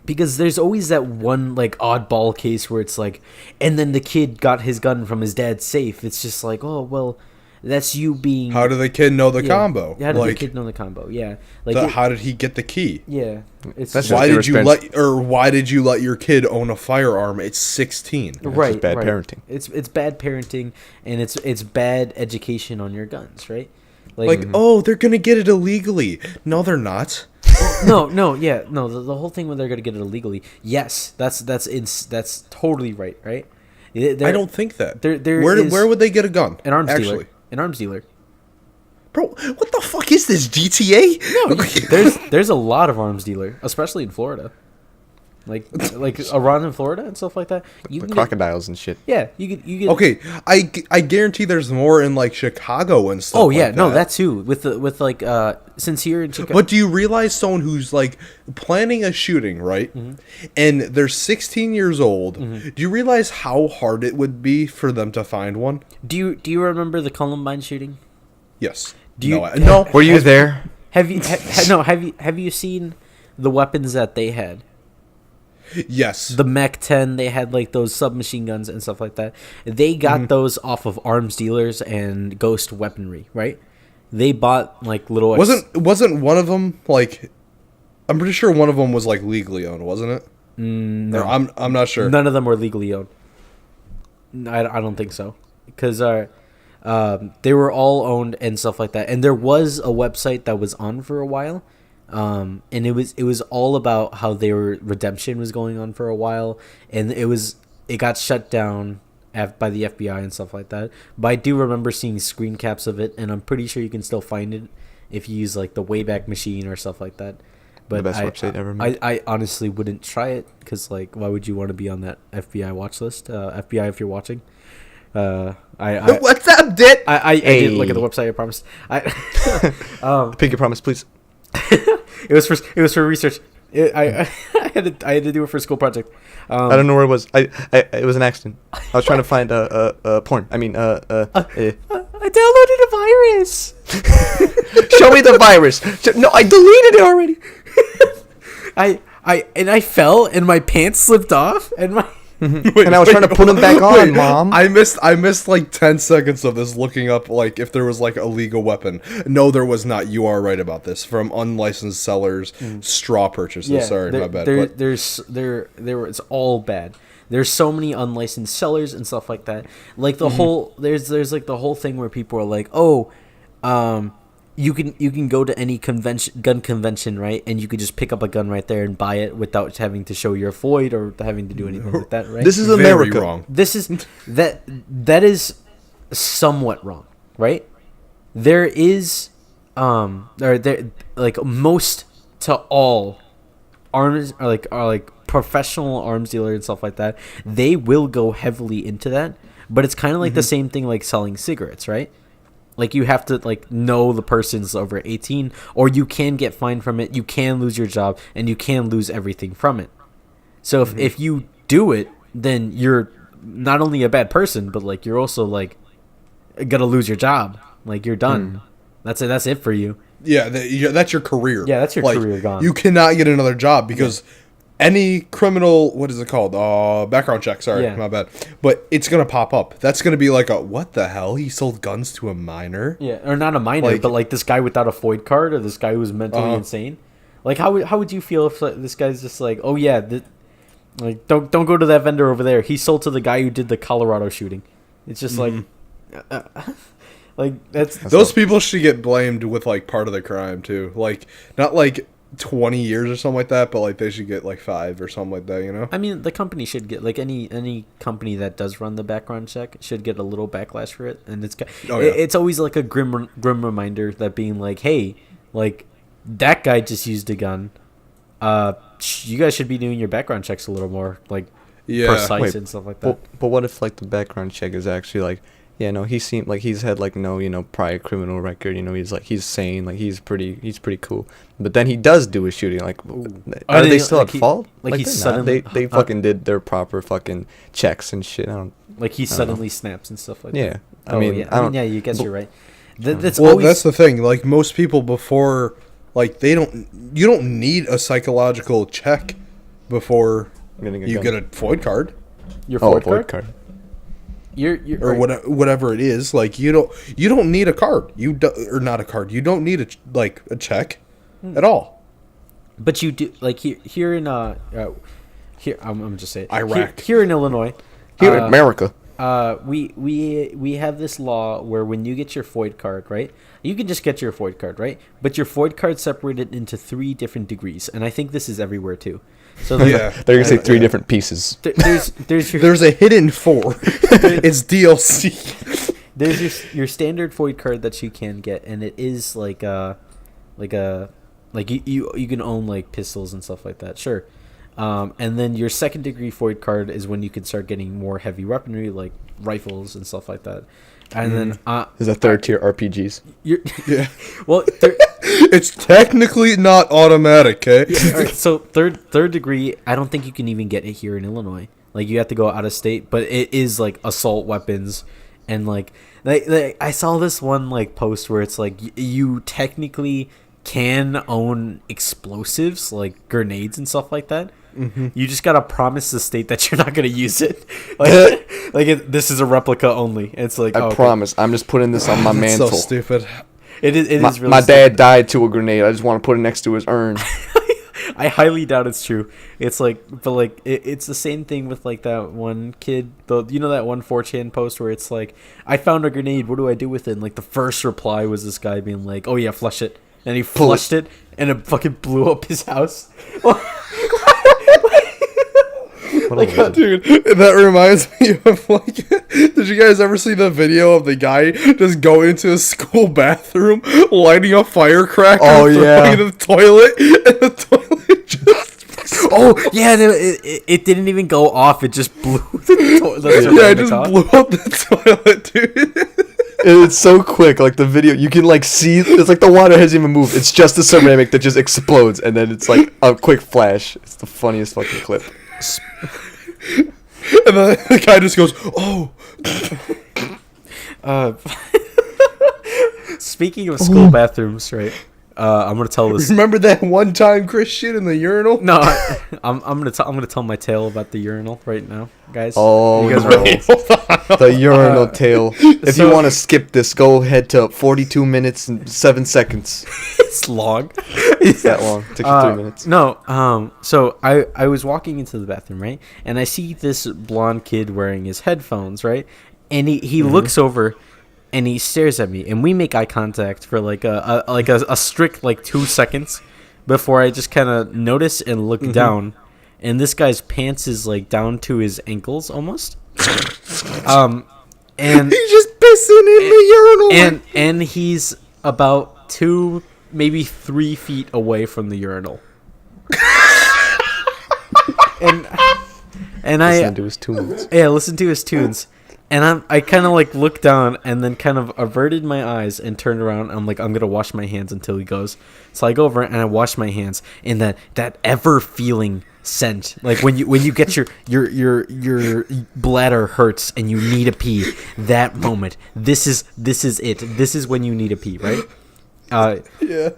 C: Because there's always that one like oddball case where it's like, and then the kid got his gun from his dad's safe. It's just like, oh well, that's you being.
A: How did the kid know the combo?
C: How did
A: like,
C: the kid know the combo? Yeah, like
A: how did he get the key?
C: yeah, it's
B: That's
C: just,
A: Why did you
B: irresponsible.
A: why did you let your kid own a firearm at 16?
C: right
B: bad
C: right.
B: parenting.
C: It's bad parenting, and it's bad education on your guns, right?
A: Like, oh, they're gonna get it illegally. No, they're not.
C: no, the whole thing when they're gonna get it illegally. Yes, that's totally right.
A: I don't think that.
C: There
A: where would they get a gun?
C: an arms
A: actually?
C: dealer. An arms dealer.
A: Bro, what the fuck is this, GTA?
C: No, there's a lot of arms dealer, especially in Florida. Like around in Florida and stuff like that. You
B: The
C: can
B: crocodiles and shit.
C: you get
A: Okay, I guarantee there's more in like Chicago and stuff.
C: Oh yeah,
A: like
C: no,
A: that.
C: that too. With like since here in Chicago.
A: But do you realize someone who's like planning a shooting, right?
C: Mm-hmm.
A: And they're 16 years old. Do you realize how hard it would be for them to find one?
C: Do you remember the Columbine shooting?
A: Yes.
C: Do you-
A: no?
B: Were you there?
C: Have you seen the weapons that they had?
A: Yes.
C: The Mech 10, they had like those submachine guns and stuff like that. They got those off of arms dealers and ghost weaponry, right? They bought like little.
A: Wasn't one of them like? I'm pretty sure one of them was like legally owned, wasn't it?
C: No,
A: Or I'm not sure.
C: none of them were legally owned. I don't think so, because they were all owned and stuff like that. And there was a website that was on for a while. And it was all about how their redemption was going on for a while, and it got shut down by the FBI and stuff like that. But I do remember seeing screen caps of it, and I'm pretty sure you can still find it if you use like the Wayback Machine or stuff like that. But
B: The best website ever made.
C: I honestly wouldn't try it, because like, why would you want to be on that FBI watch list? FBI, if you're watching.
A: What's up, Dit?
C: I didn't look at the
B: Hey.
C: website. I promise.
B: Pinky promise, please.
C: It was for research. I had to do it for a school project.
B: I don't know where it was. It was an accident. I was trying to find porn. I mean,
C: I downloaded a virus.
B: show me the virus. No, I deleted it already.
C: I fell and my pants slipped off and my
A: Wait,
B: And I was trying to put them back on, Mom.
A: I missed like 10 seconds of this looking up like if there was like a legal weapon. No, there was not. You are right about this. From unlicensed sellers, straw purchases. Sorry, my bad.
C: It's all bad. There's so many unlicensed sellers and stuff like that. Like the whole there's like the whole thing where people are like, "Oh, you can go to any gun convention, right? And you could just pick up a gun right there and buy it without having to show your FOID or having to do anything like that, right?"
B: This is
A: Very
B: America.
A: wrong.
C: This is that is somewhat wrong, right? There is or there like most to all arms are like professional arms dealer and stuff like that. They will go heavily into that, but it's kind of like the same thing like selling cigarettes, right? Like you have to like know the person's over 18, or you can get fined from it. You can lose your job, and you can lose everything from it. So if you do it, then you're not only a bad person, but like you're also like gonna lose your job. Like you're done. That's it. That's it for you.
A: Yeah, that's your career.
C: Yeah, that's your career gone.
A: You cannot get another job because any criminal, what is it called? Background check. Sorry,
C: Yeah.
A: my bad. But it's gonna pop up. That's gonna be like a what the hell? He sold guns to a minor.
C: Yeah, or not a minor,
A: Like-
C: but like this guy without a FOID card, or this guy who's mentally insane. Like how would you feel if like, this guy's just like, oh yeah, like don't go to that vendor over there. He sold to the guy who did the Colorado shooting. It's just like, like that's
A: Those people should get blamed with like part of the crime too. Like not like 20 years or something like that, but like they should get like 5 or something like that. You know?
C: I mean, the company should get like any company that does run the background check should get a little backlash for it, and it's always like a grim reminder that being like, hey, like that guy just used a gun. You guys should be doing your background checks a little more like precise
B: Wait,
C: and stuff like that.
B: But what if like the background check is actually like, yeah, no, he seemed like he's had like no, prior criminal record. He's sane, like he's pretty cool. But then he does do a shooting. Like, are they still
C: like
B: at fault?
C: like he's
B: they're not.
C: suddenly-
B: they fucking did their proper fucking checks and shit.
C: Like he suddenly snaps and stuff like
B: Yeah,
C: that.
B: I mean,
C: yeah, you guess you're right. That's
A: Well,
C: always,
A: that's the thing. Like most people before, like you don't need a psychological check before you get a FOID card
C: your
B: FOID
C: FOID card. You're
A: or whatever it is. Like you don't need a card. Or not a card. You don't need a check at all.
C: But you do like here in here I'm gonna just say it.
A: Iraq.
C: Here in Illinois.
B: Here in America.
C: We have this law where when you get your FOID card, right, you can just get your FOID card, right, but your FOID card separated into 3 different degrees, and I think this is everywhere too. So
A: Yeah.
B: They're gonna say 3 different pieces.
C: there's
A: a hidden 4. It's DLC.
C: there's your standard FOID card that you can get, and it is like you can own like pistols and stuff like that, sure. And then your second degree FOID card is when you can start getting more heavy weaponry like rifles and stuff like that. And then
B: There's a 3rd tier RPGs.
A: Yeah.
C: well,
A: It's technically not automatic, okay?
C: all right, so third degree, I don't think you can even get it here in Illinois. Like you have to go out of state, but it is like assault weapons, and like I saw this one like post where it's like you technically can own explosives like grenades and stuff like that. You just gotta promise the state that you're not gonna use it. This is a replica only. It's like
B: I promise. I'm just putting this on my
A: That's so
B: mantle.
A: stupid.
C: It is really
B: My
C: stupid.
B: dad died to a grenade. I just want to put it next to his urn.
C: I highly doubt it's true. It's like, but like, it's the same thing with like that one kid. That one 4chan post where it's like, I found a grenade. What do I do with it? And like the first reply was this guy being like, "Oh yeah, flush it," and he flushed it, and it fucking blew up his house.
A: Dude, that reminds me of like, did you guys ever see the video of the guy just going into a school bathroom, lighting a firecracker, throwing it in the toilet, and the toilet just...
C: Oh yeah, it didn't even go off. It just blew the toilet.
A: Yeah, it just blew up the toilet, dude.
B: It's so quick. Like the video, you can like see. It's like the water hasn't even moved. It's just the ceramic that just explodes, and then it's like a quick flash. It's the funniest fucking clip.
A: And then the guy just goes, "Oh."
C: Speaking of school bathrooms, right? I'm gonna tell this.
A: Remember that one time Chris shit in the urinal?
C: No, I'm gonna tell my tale about the urinal right now, guys.
B: Oh,
C: You guys
B: no.
C: ready?
B: The urinal tale. If
C: so-
B: you want to skip this, go ahead to 42 minutes and 7 seconds.
C: It's long.
B: It's that long. Took you 3 minutes.
C: No, so I was walking into the bathroom, right? And I see this blonde kid wearing his headphones, right? And he looks over and he stares at me, and we make eye contact for like a strict like 2 seconds before I just kind of notice and look down, and this guy's pants is like down to his ankles almost. And
A: He's just pissing in the urinal.
C: and he's about 2, maybe 3 feet away from the urinal. and I
B: Listen to his tunes.
C: yeah, listen to his tunes. And I kind of like looked down and then kind of averted my eyes and turned around. I'm like, I'm gonna wash my hands until he goes. So I go over and I wash my hands, and that ever feeling scent, like when you get your bladder hurts and you need a pee. That moment, this is it. This is when you need a pee, right?
A: Yeah.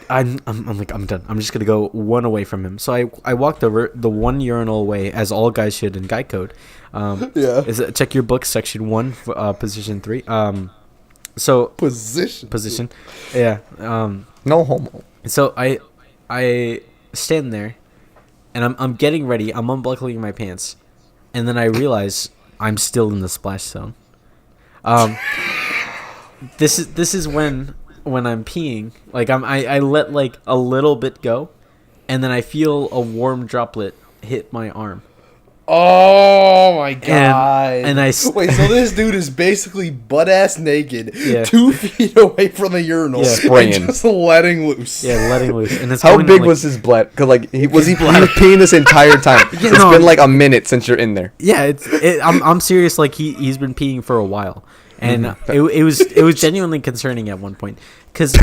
C: I'm like, I'm done. I'm just gonna go one away from him. So I walked over the one urinal away, as all guys should in guy code.
A: Yeah.
C: Check your book, section 1, position 3. So
A: Position.
C: yeah.
B: No homo.
C: So I stand there, and I'm getting ready. I'm unbuckling my pants, and then I realize I'm still in the splash zone. This is when I'm peeing, like I let like a little bit go, and then I feel a warm droplet hit my arm.
A: Oh my god!
C: And
A: wait, so this dude is basically butt ass naked,
C: Yeah.
A: 2 feet away from the urinal,
C: Yeah.
B: Spraying.
A: and just letting loose.
C: Yeah, letting loose. And it's
B: How
C: going
B: big
C: like,
B: was his bladder? Cause like he was peeing this entire time. It's
C: no.
B: been like a minute since you're in there.
C: Yeah, I'm serious. Like he's been peeing for a while, and it was genuinely concerning at one point, because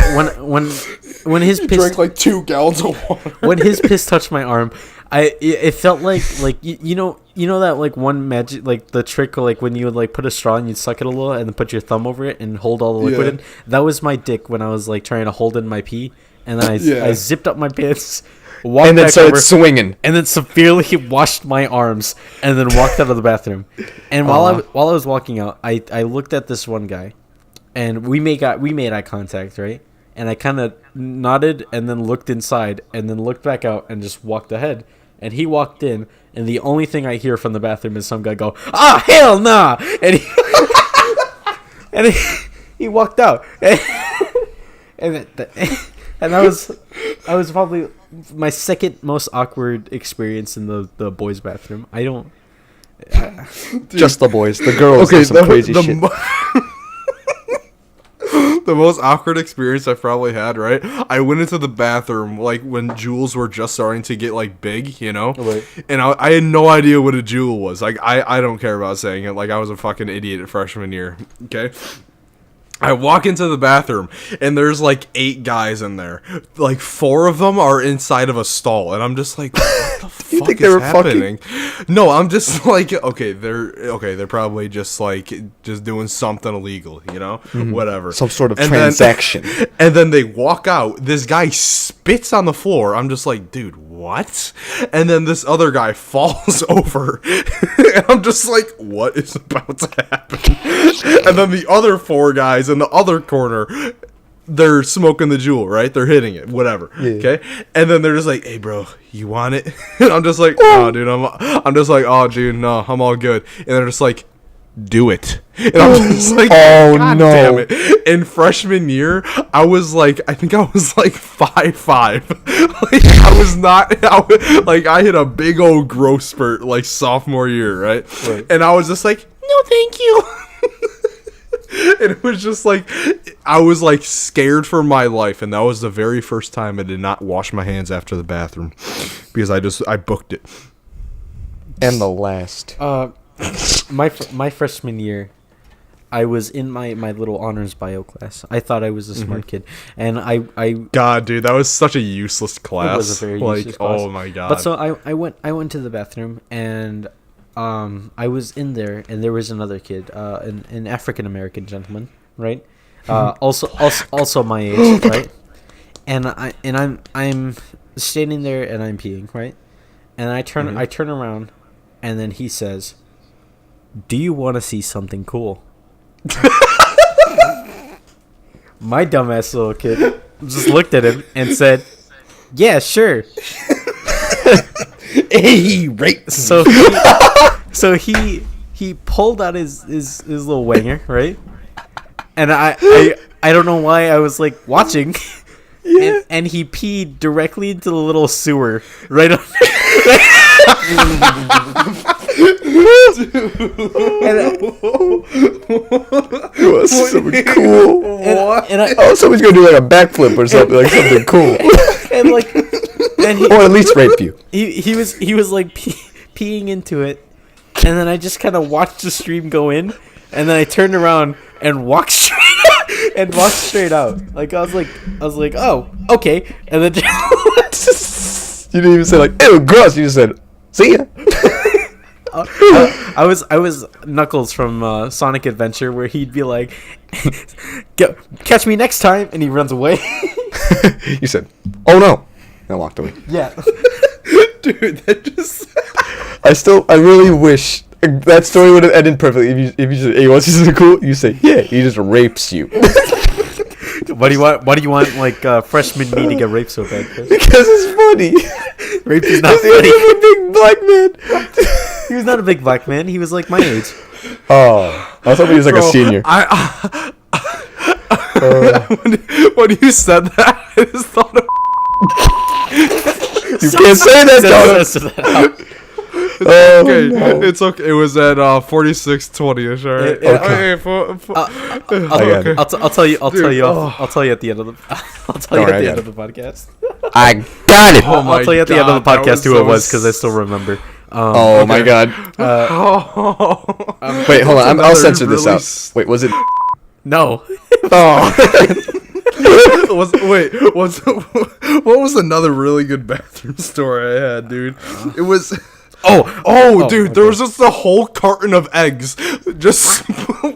C: when his
A: He
C: piss
A: drank like 2 gallons of water.
C: when his piss touched my arm, it felt like you know that like one magic, like the trick, like when you would like put a straw and you'd suck it a little and then put your thumb over it and hold all the liquid
A: Yeah.
C: in. That was my dick when I was like trying to hold in my pee, and then I zipped up my pants, walked
B: And then
C: back
B: started
C: over,
B: swinging.
C: and then severely washed my arms, and then walked out of the bathroom. And while I was walking out, I looked at this one guy, and we made eye contact, right? And I kind of nodded and then looked inside and then looked back out and just walked ahead. And he walked in, and the only thing I hear from the bathroom is some guy go, "Ah, hell nah!" And he walked out. And that was probably my second most awkward experience in the boys' bathroom. I don't.
B: Just the boys. The girls do some crazy shit.
A: The most awkward experience I've probably had, right? I went into the bathroom, like, when jewels were just starting to get, like, big, you know?
C: Right.
A: And I had no idea what a jewel was. Like, I don't care about saying it. Like, I was a fucking idiot at freshman year, okay? I walk into the bathroom, and there's, like, 8 guys in there. Like, 4 of them are inside of a stall, and I'm just like, what the fuck
B: think
A: is
B: they were
A: happening? No, I'm just like, they're probably just, like, just doing something illegal, you know? Whatever.
B: Some sort of
A: And
B: transaction.
A: And then they walk out. This guy spits on the floor. I'm just like, dude, what? And then this other guy falls over. And I'm just like, what is about to happen? And then the other 4 guys in the other corner, they're smoking the jewel, right? They're hitting it, whatever.
B: Yeah.
A: Okay? And then they're just like, hey, bro, you want it? And I'm just like, oh, dude, I'm just like, oh, dude, no, I'm all good. And they're just like, do it. And I'm just like,
B: Oh,
A: God
B: no.
A: damn it. In freshman year, I think I was like 5'5". Like, I hit a big old growth spurt like sophomore year, right? And I was just like, no, thank you. And it was just like, I was like scared for my life, and that was the very first time I did not wash my hands after the bathroom because I booked it.
B: And the last.
C: My freshman year, I was in my little honors bio class. I thought I was a smart kid, and I
A: God, dude, that was such a useless class.
C: It was a very useless class.
A: Oh my god.
C: But so I went to the bathroom, and I was in there, and there was another kid, an African American gentleman, right? Also my age, right? and I'm standing there and I'm peeing, right? And I turn around, and then he says, "Do you want to see something cool?" My dumbass little kid just looked at him and said, "Yeah, sure."
B: Hey, right.
C: So he pulled out his little wanger, right? And I don't know why I was like watching. Yeah. And he peed directly into the little sewer right on.
B: It was so cool. Oh, someone's gonna do like a backflip or something, like something cool.
C: And like,
B: or at least rape you.
C: He was like peeing into it, and then I just kind of watched the stream go in, and then I turned around and walked straight out. Like I was like, oh, okay, and then
B: you didn't even say like, ew, gross. You just said, see ya.
C: I was Knuckles from Sonic Adventure, where he'd be like, catch me next time, and he runs away.
B: You said, oh no, and I walked away.
C: Yeah.
A: Dude, that just...
B: I really wish that story would have ended perfectly if you just, hey, what's this cool? You say, yeah, he just rapes you.
C: Why do you want like freshman me to get raped so bad, Chris?
B: Because it's funny.
C: Rape is not funny.
B: He's a big black man.
C: He was not a big black man. He was like my age.
B: Oh, I thought he was like a senior.
A: When you said that, I just thought of...
B: You can't say that, Jonah.
A: It's okay. It was at 46:20ish. All right.
B: Okay.
C: I'll tell you. I'll tell you at the end of the. I'll tell you at the end of the podcast.
B: I got it.
C: I'll tell you at the end of the podcast who it was, because I still remember.
B: Oh my god. Wait, hold on. I'll censor this out. Wait, was it?
C: No.
B: Oh.
A: What was another really good bathroom story I had, dude? It was... Dude, there was just a whole carton of eggs. Just,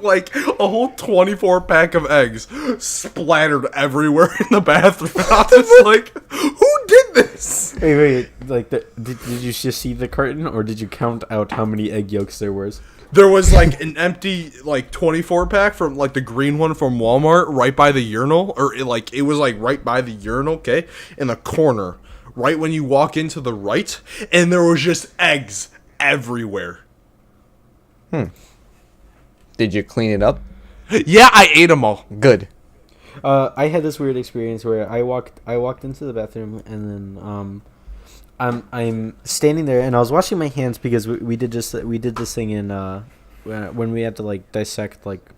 A: like, a whole 24-pack of eggs splattered everywhere in the bathroom. I was just like, who did this?
C: Wait. Like, did you just see the carton, or did you count out how many egg yolks there was?
A: There was, like, an empty, like, 24-pack from, like, the green one from Walmart right by the urinal. Or, it was, like, right by the urinal, okay? In the corner. Right when you walk into the right. And there was just eggs everywhere.
B: Did you clean it up?
A: Yeah, I ate them all.
B: Good.
C: I had this weird experience where I walked into the bathroom, and then I'm standing there, and I was washing my hands because we did this thing in when we had to like dissect like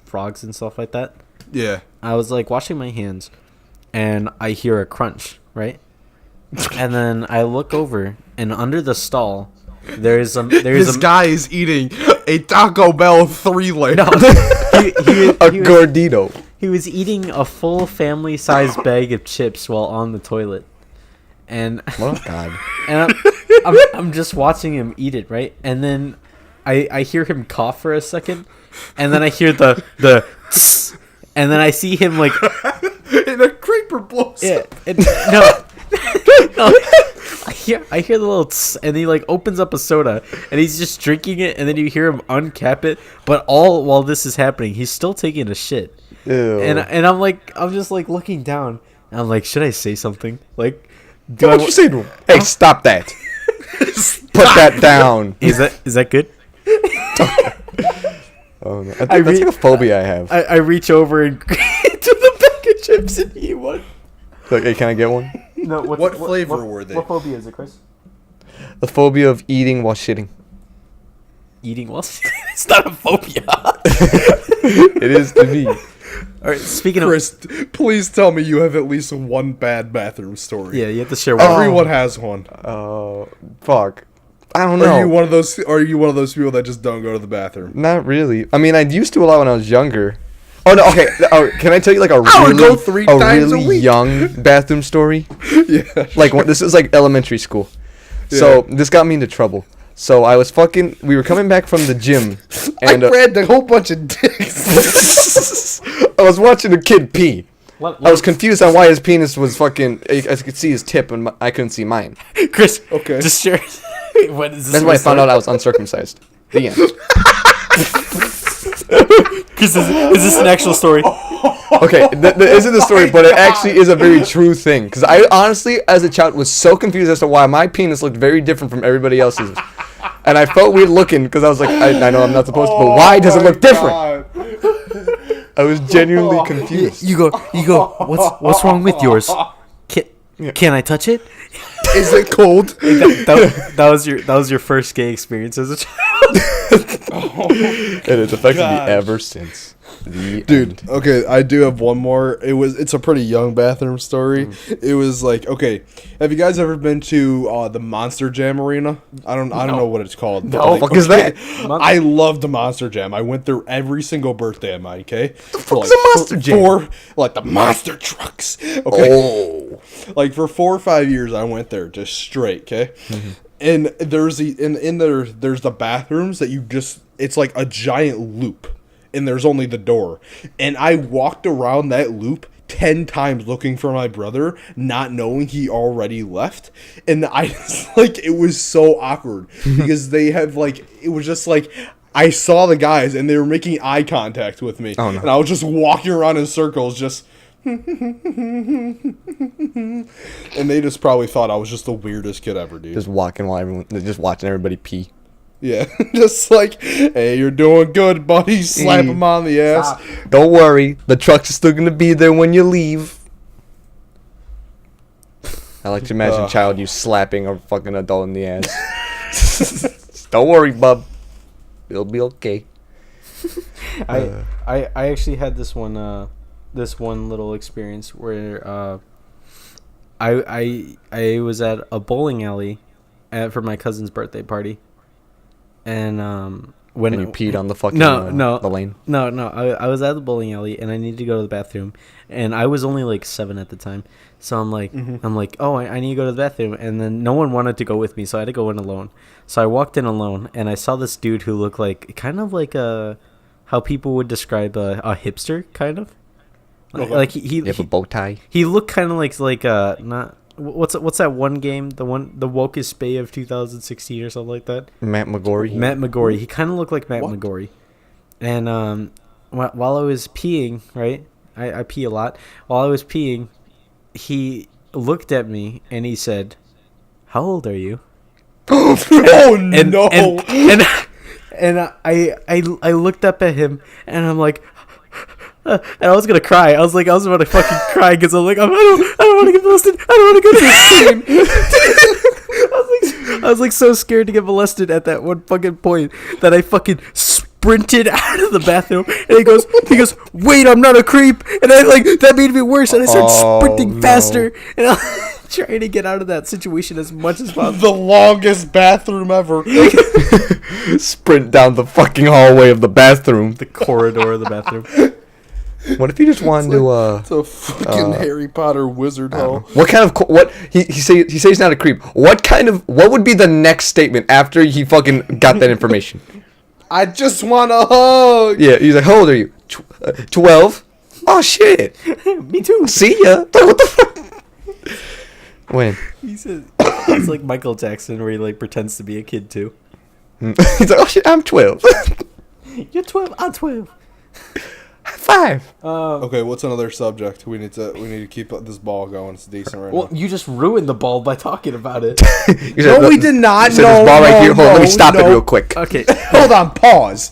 C: frogs and stuff like that.
A: Yeah.
C: I was like washing my hands, and I hear a crunch, right? And then I look over, and under the stall, this
A: guy is eating a Taco Bell 3-layer.
C: No,
B: a gordito.
C: He was eating a full family-sized bag of chips while on the toilet, and
B: oh god!
C: And I'm just watching him eat it, right? And then I hear him cough for a second, and then I hear the tss, and then I see him like,
A: and a creeper blows up.
C: No. I hear the little tss, and he like opens up a soda, and he's just drinking it, and then you hear him uncap it, but all while this is happening, he's still taking a shit.
B: Ew.
C: And I'm just like looking down, and I'm like, should I say something? Like,
B: what you say to him? Hey, stop that! Put that down.
C: Is that good?
B: Oh no. That's like a phobia I have.
C: I reach over and to the bag of chips and eat one.
B: Like, hey, can I get one?
C: No.
A: What flavor were they?
C: What phobia is it, Chris?
B: The phobia of eating while shitting.
C: Eating while shitting? It's not a phobia.
B: It is to me.
C: All right, speaking
A: Chris, please tell me you have at least one bad bathroom story.
C: Yeah, you have to share one.
A: Everyone has one.
B: Oh, fuck. I don't know.
A: Are you one of those people that just don't go to the bathroom?
B: Not really. I mean, I used to a lot when I was younger. Oh no, okay. Can I tell you like a really young bathroom story?
A: Yeah.
B: Like this is like elementary school. Yeah. So this got me into trouble. So we were coming back from the gym, and
A: I grabbed a whole bunch of dicks.
B: I was watching a kid pee. I was confused on why his penis was fucking. I could see his tip and I couldn't see mine.
C: Chris,
A: Okay.
C: just share. What is this?
B: That's why I found out I was uncircumcised. The end.
C: Chris, is this an actual story?
B: Okay, that isn't the story, but it actually is a very true thing. Because I honestly, as a child, was so confused as to why my penis looked very different from everybody else's. And I felt weird looking because I was like, I know I'm not supposed to, but why does it look different? I was genuinely confused.
C: You go. What's wrong with yours? Can I touch it?
A: Is it cold?
C: That was your first gay experience as a child.
B: And it's affected me ever since.
A: Dude, okay, I do have one more. It's a pretty young bathroom story. It was like, okay, have you guys ever been to the Monster Jam arena? I don't know what it's called.
B: No, what the fuck is that?
A: I love the Monster Jam. I went there every single birthday of mine, okay?
B: The fuck is a Monster Jam?
A: Like the monster trucks. Okay.
B: Oh.
A: Like for 4 or 5 years I went there just straight, okay? And there's there's the bathrooms that it's like a giant loop. And there's only the door. And I walked around that loop 10 times looking for my brother, not knowing he already left. And I just, like, it was so awkward because they have, like, it was just like, I saw the guys and they were making eye contact with me.
B: Oh, no.
A: And I was just walking around in circles, just. And they just probably thought I was just the weirdest kid ever, dude.
B: Just watching everybody pee.
A: Yeah, just like, hey, you're doing good, buddy. Slap him on the ass.
B: Stop. Don't worry, the trucks are still gonna be there when you leave. I like to imagine child you slapping a fucking adult in the ass. Don't worry, bub. It'll be okay.
C: I actually had this one little experience where I was at a bowling alley for my cousin's birthday party. And when
B: you peed on the fucking the lane.
C: No, I was at the bowling alley and I needed to go to the bathroom, and I was only like 7 at the time, so I'm like, oh, I need to go to the bathroom, and then no one wanted to go with me, so I had to go in alone. So I walked in alone, and I saw this dude who looked like kind of like how people would describe a hipster, kind of. Like he
B: have a bow tie.
C: He looked kind of like not. What's that one game? The Wokest Bay of 2016 or something like that.
B: Matt McGorry.
C: He kind of looked like Matt McGorry. And while I was peeing, right? I pee a lot. While I was peeing, he looked at me and he said, "How old are you?"
A: No!
C: And I looked up at him and I'm like. And I was gonna cry. I was about to fucking cry because I'm like, I don't want to get molested. I don't want to go to the scene. I was like so scared to get molested at that one fucking point that I fucking sprinted out of the bathroom. And he goes, wait, I'm not a creep. And I that made me worse. And I started sprinting faster. And I'm trying to get out of that situation as much as possible.
A: The longest bathroom ever.
B: Sprint down the fucking hallway of the bathroom.
C: The corridor of the bathroom.
B: What if you just wanted to?
A: It's a fucking Harry Potter wizard hole.
B: What kind of what he says he's not a creep. What would be the next statement after he fucking got that information?
A: I just want a hug.
B: Yeah, he's like, how old are you? 12. Oh shit.
C: Me too.
B: See ya. What the fuck? When?
C: He says it's like Michael Jackson where he pretends to be a kid too.
B: He's like, oh shit, I'm 12.
C: You're 12. I'm 12.
B: 5.
A: Okay, what's another subject? We need to keep this ball going. It's decent right now.
C: You just ruined the ball by talking about it.
A: No, we did not.
B: No, this ball right here. Hold on, let me stop it real quick.
C: Okay,
A: hold on. Pause.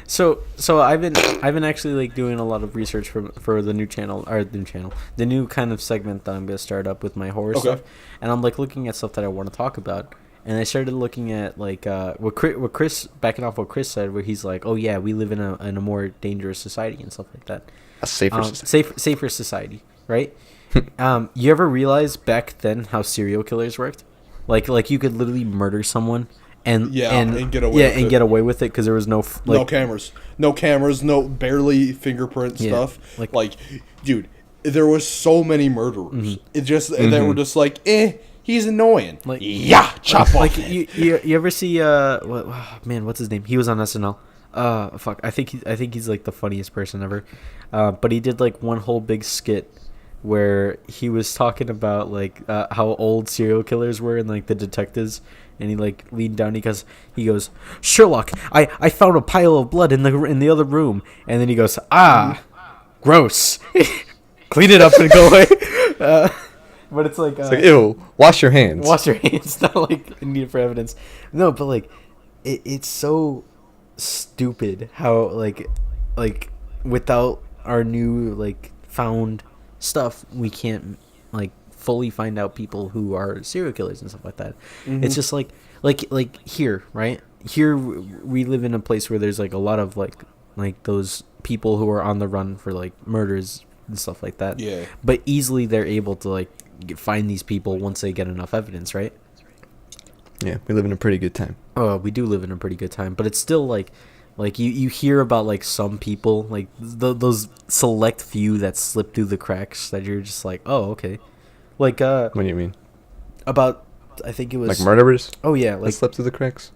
C: So I've been actually doing a lot of research for the new channel, the new kind of segment that I'm gonna start up with my horror stuff, and I'm looking at stuff that I want to talk about. And I started looking at what Chris, backing off what Chris said, where he's like, "Oh yeah, we live in a more dangerous society and stuff like that,
B: a safer society.
C: safer society, right?" You ever realize back then how serial killers worked? Like you could literally murder someone and get away with it because there was no
A: cameras, no barely fingerprint stuff. Dude, there was so many murderers. Mm-hmm. It just they were just he's annoying.
C: Chop off. You ever see what's his name? He was on SNL. Fuck. I think he's like the funniest person ever. But he did like one whole big skit where he was talking about like how old serial killers were and like the detectives, and he like leaned down. He goes, Sherlock, I found a pile of blood in the other room, and then he goes, gross. Clean it up and go away. But it's like
B: ew, wash your hands.
C: Wash your hands, not like need for evidence. No, but like it's so stupid how like without our new like found stuff, we can't like fully find out people who are serial killers and stuff like that. It's just like here, right? Here we live in a place where there's like a lot of like those people who are on the run for like murders and stuff like that.
A: Yeah.
C: But easily they're able to like find these people once they get enough evidence, right?
B: Yeah, we live in a pretty good time.
C: Oh, we do live in a pretty good time, but it's still like you hear about like some people, like those select few that slip through the cracks that you're just like, oh, okay. Like
B: What do you mean?
C: About, I think it was
B: Like murderers?
C: Oh yeah,
B: That
C: like
B: slip through the cracks?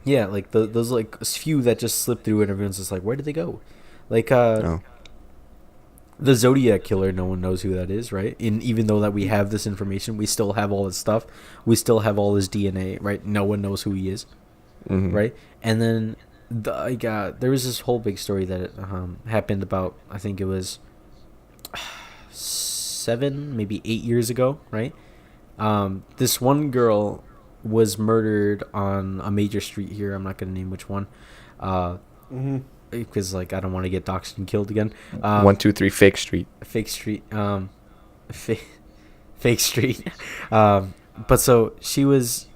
C: yeah, like those like few that just slip through and everyone's just like, where did they go? Like
B: Oh.
C: the Zodiac killer, no one knows who that is, right? And even though that we have this information, we still have all his stuff. We still have all his DNA, right? No one knows who he is, right? And then there was this whole big story that happened about, I think it was 7, maybe 8 years ago, right? This one girl was murdered on a major street here. I'm not going to name which one. Because like I don't want to get doxxed and killed again.
B: 123 Fake Street.
C: Fake Street. Fake Street. But so she was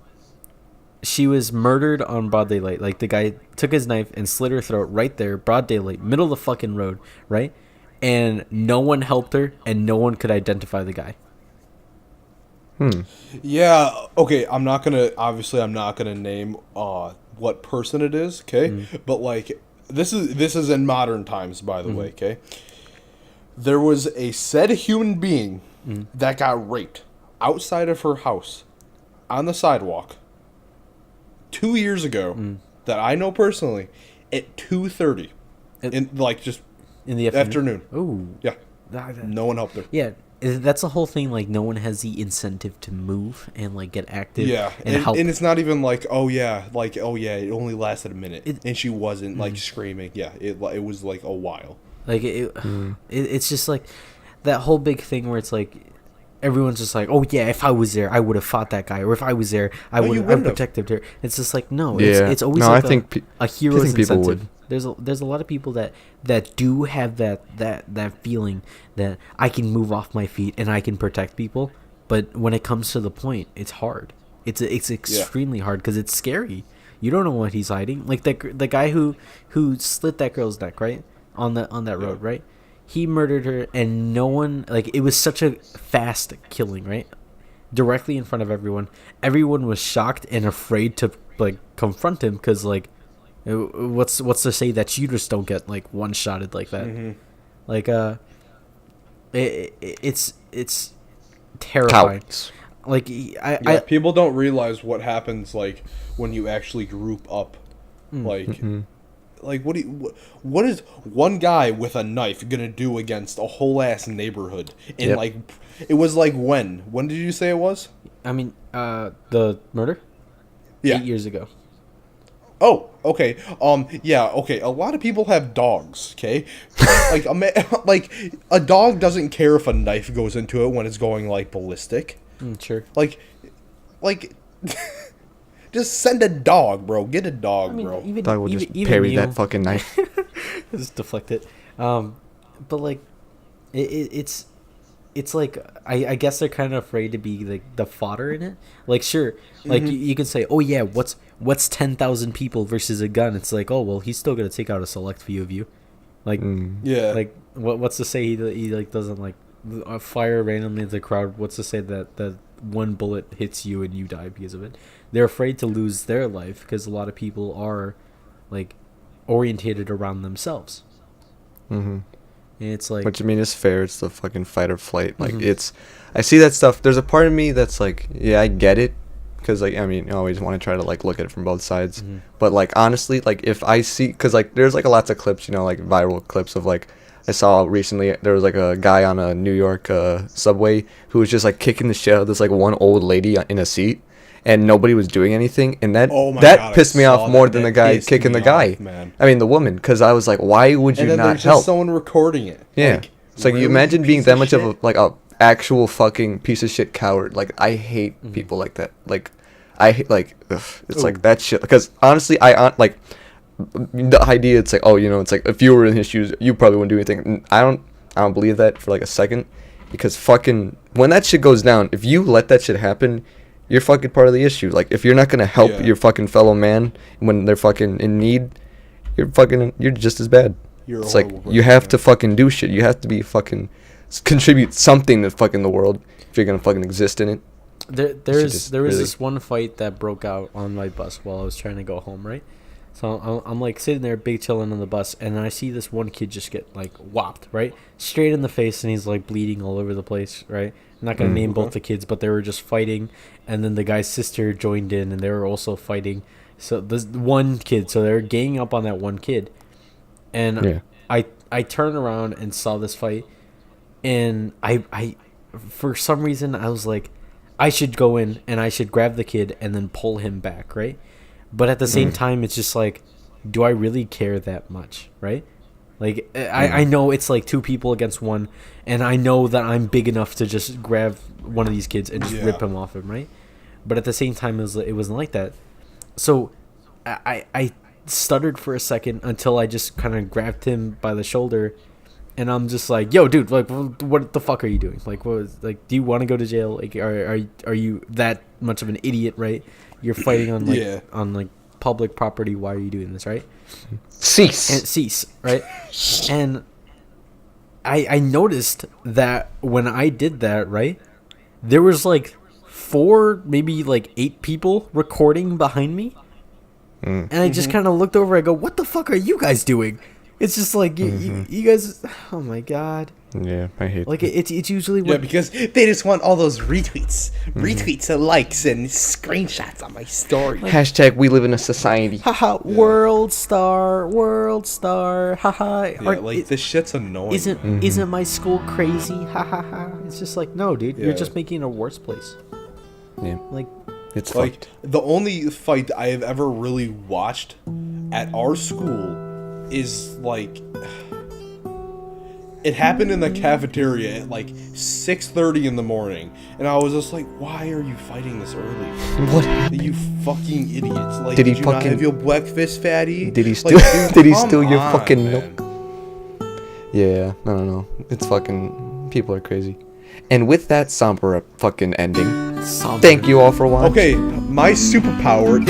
C: murdered on broad daylight. Like the guy took his knife and slit her throat right there, broad daylight, middle of the fucking road, right? And no one helped her, and no one could identify the guy.
A: Yeah. Okay. I'm not gonna name what person it is. Okay. But like this is in modern times, by the way. Okay. There was a said human being that got raped outside of her house on the sidewalk 2 years ago that I know personally at 2:30 in like just
C: in the
A: afternoon.
C: Oh,
A: Yeah. No one helped her.
C: Yeah, that's the whole thing. Like, no one has the incentive to move and like get active.
A: Yeah,
C: and help.
A: And it's not even like, it only lasted a minute, and she wasn't like screaming. Yeah, it was like a while.
C: Like it's just like that whole big thing where it's like everyone's just like, oh yeah, if I was there, I would have fought that guy, or if I was there, I would have protected her. It's just like no, it's always like a hero's incentive. Would. There's a lot of people that do have that feeling that I can move off my feet and I can protect people, but when it comes to the point, it's hard. It's extremely hard because it's scary. You don't know what he's hiding. Like the guy who slit that girl's neck, right, on that road, right? He murdered her, and no one, like, it was such a fast killing, right? Directly in front of everyone. Everyone was shocked and afraid to like confront him because like, what's to say that you just don't get like one shotted like that? Like it's terrifying.
B: Cowards.
C: Like
A: people don't realize what happens like when you actually group up, like. Like what is one guy with a knife gonna do against a whole ass neighborhood? And like, it was like when did you say it was?
C: I mean, the murder.
A: Yeah,
C: 8 years ago.
A: Oh, okay. Yeah, okay. A lot of people have dogs. Okay, like like a dog doesn't care if a knife goes into it when it's going like ballistic.
C: Sure.
A: Like. Just send a dog, bro. Get a dog, bro.
B: Dog will just parry that fucking knife.
C: Just deflect it. But like, it's like I guess they're kind of afraid to be like the fodder in it. Like sure, like you can say, oh yeah, what's 10,000 people versus a gun? It's like, oh well, he's still gonna take out a select few of you. Like
A: yeah,
C: like what's to say he like doesn't like fire randomly into the crowd? What's to say that one bullet hits you and you die because of it? They're afraid to lose their life because a lot of people are like orientated around themselves. And it's like,
B: which I mean is fair. It's the fucking fight or flight. Like I see that stuff. There's a part of me that's like, yeah, I get it, because like I mean, you always want to try to like look at it from both sides.
C: Mm-hmm.
B: But like honestly, like if I see, because like there's like lots of clips, you know, like viral clips of like I saw recently there was like a guy on a New York subway who was just like kicking the shit out of this like one old lady in a seat. And nobody was doing anything, and that
A: God,
B: pissed me off more than the guy
A: pissed
B: kicking
A: me
B: the guy.
A: off, man.
B: I mean, the woman, because I was like, why would you
A: And then
B: not
A: there's
B: help?
A: just someone recording it.
B: Yeah,
A: Like,
B: it's like you
A: really,
B: imagine
A: you
B: being
A: piece
B: that much of
A: shit?
B: a actual fucking piece of shit coward. Like I hate people like that. Like I hate like ugh, it's like that shit. Because honestly, like the idea. It's like, oh, you know, it's like if you were in his shoes, you probably wouldn't do anything. I don't believe that for like a second, because fucking when that shit goes down, if you let that shit happen, you're fucking part of the issue. Like if you're not gonna help your fucking fellow man when they're fucking in need, you're just as bad. It's like you have to fucking do shit. You have to be fucking contribute something to fucking the world if you're gonna fucking exist in it.
C: There was this one fight that broke out on my bus while I was trying to go home, right? So I'm like sitting there, big chilling on the bus, and I see this one kid just get like whopped, right, straight in the face, and he's like bleeding all over the place, right? I'm not gonna name both the kids, but they were just fighting, and then the guy's sister joined in, and they were also fighting. So this one kid, so they're ganging up on that one kid, and I turned around and saw this fight, and I for some reason I was like, I should go in and I should grab the kid and then pull him back, right? But at the same time, it's just like, do I really care that much, right? Like, I know it's like two people against one, and I know that I'm big enough to just grab one of these kids and just rip him off him, right? But at the same time, it wasn't like that. So I stuttered for a second until I just kind of grabbed him by the shoulder, and I'm just like, yo, dude, like, what the fuck are you doing? Like, do you want to go to jail? Like, are you that much of an idiot, right? You're fighting on like public property. Why are you doing this, right? Cease, right? And I noticed that when I did that, right, there was like 4, maybe like 8 people recording behind me, and I just kind of looked over. I go, what the fuck are you guys doing? It's just like you guys. Oh my god.
B: Yeah, I hate.
C: Like it's usually
A: because they just want all those retweets and likes and screenshots on my story.
B: Hashtag we live in a society.
C: Haha, world star, haha.
A: Yeah, like this shit's annoying.
C: Isn't my school crazy? Ha. It's just like, no, dude, you're just making it a worse place.
B: Yeah,
C: like
B: it's
A: like
B: fucked.
A: The only fight I have ever really watched at our school is like. It happened in the cafeteria at like 6:30 in the morning, and I was just like, "Why are you fighting this early?
B: What happened?
A: You fucking idiots! Like,
B: did he
A: you
B: fucking
A: not have your breakfast, fatty?
B: Did he steal?
A: Like,
B: did he steal your fucking
A: man.
B: milk? Yeah, I don't know. It's fucking people are crazy. And with that somber fucking ending, thank you all for watching.
A: Okay, my superpower.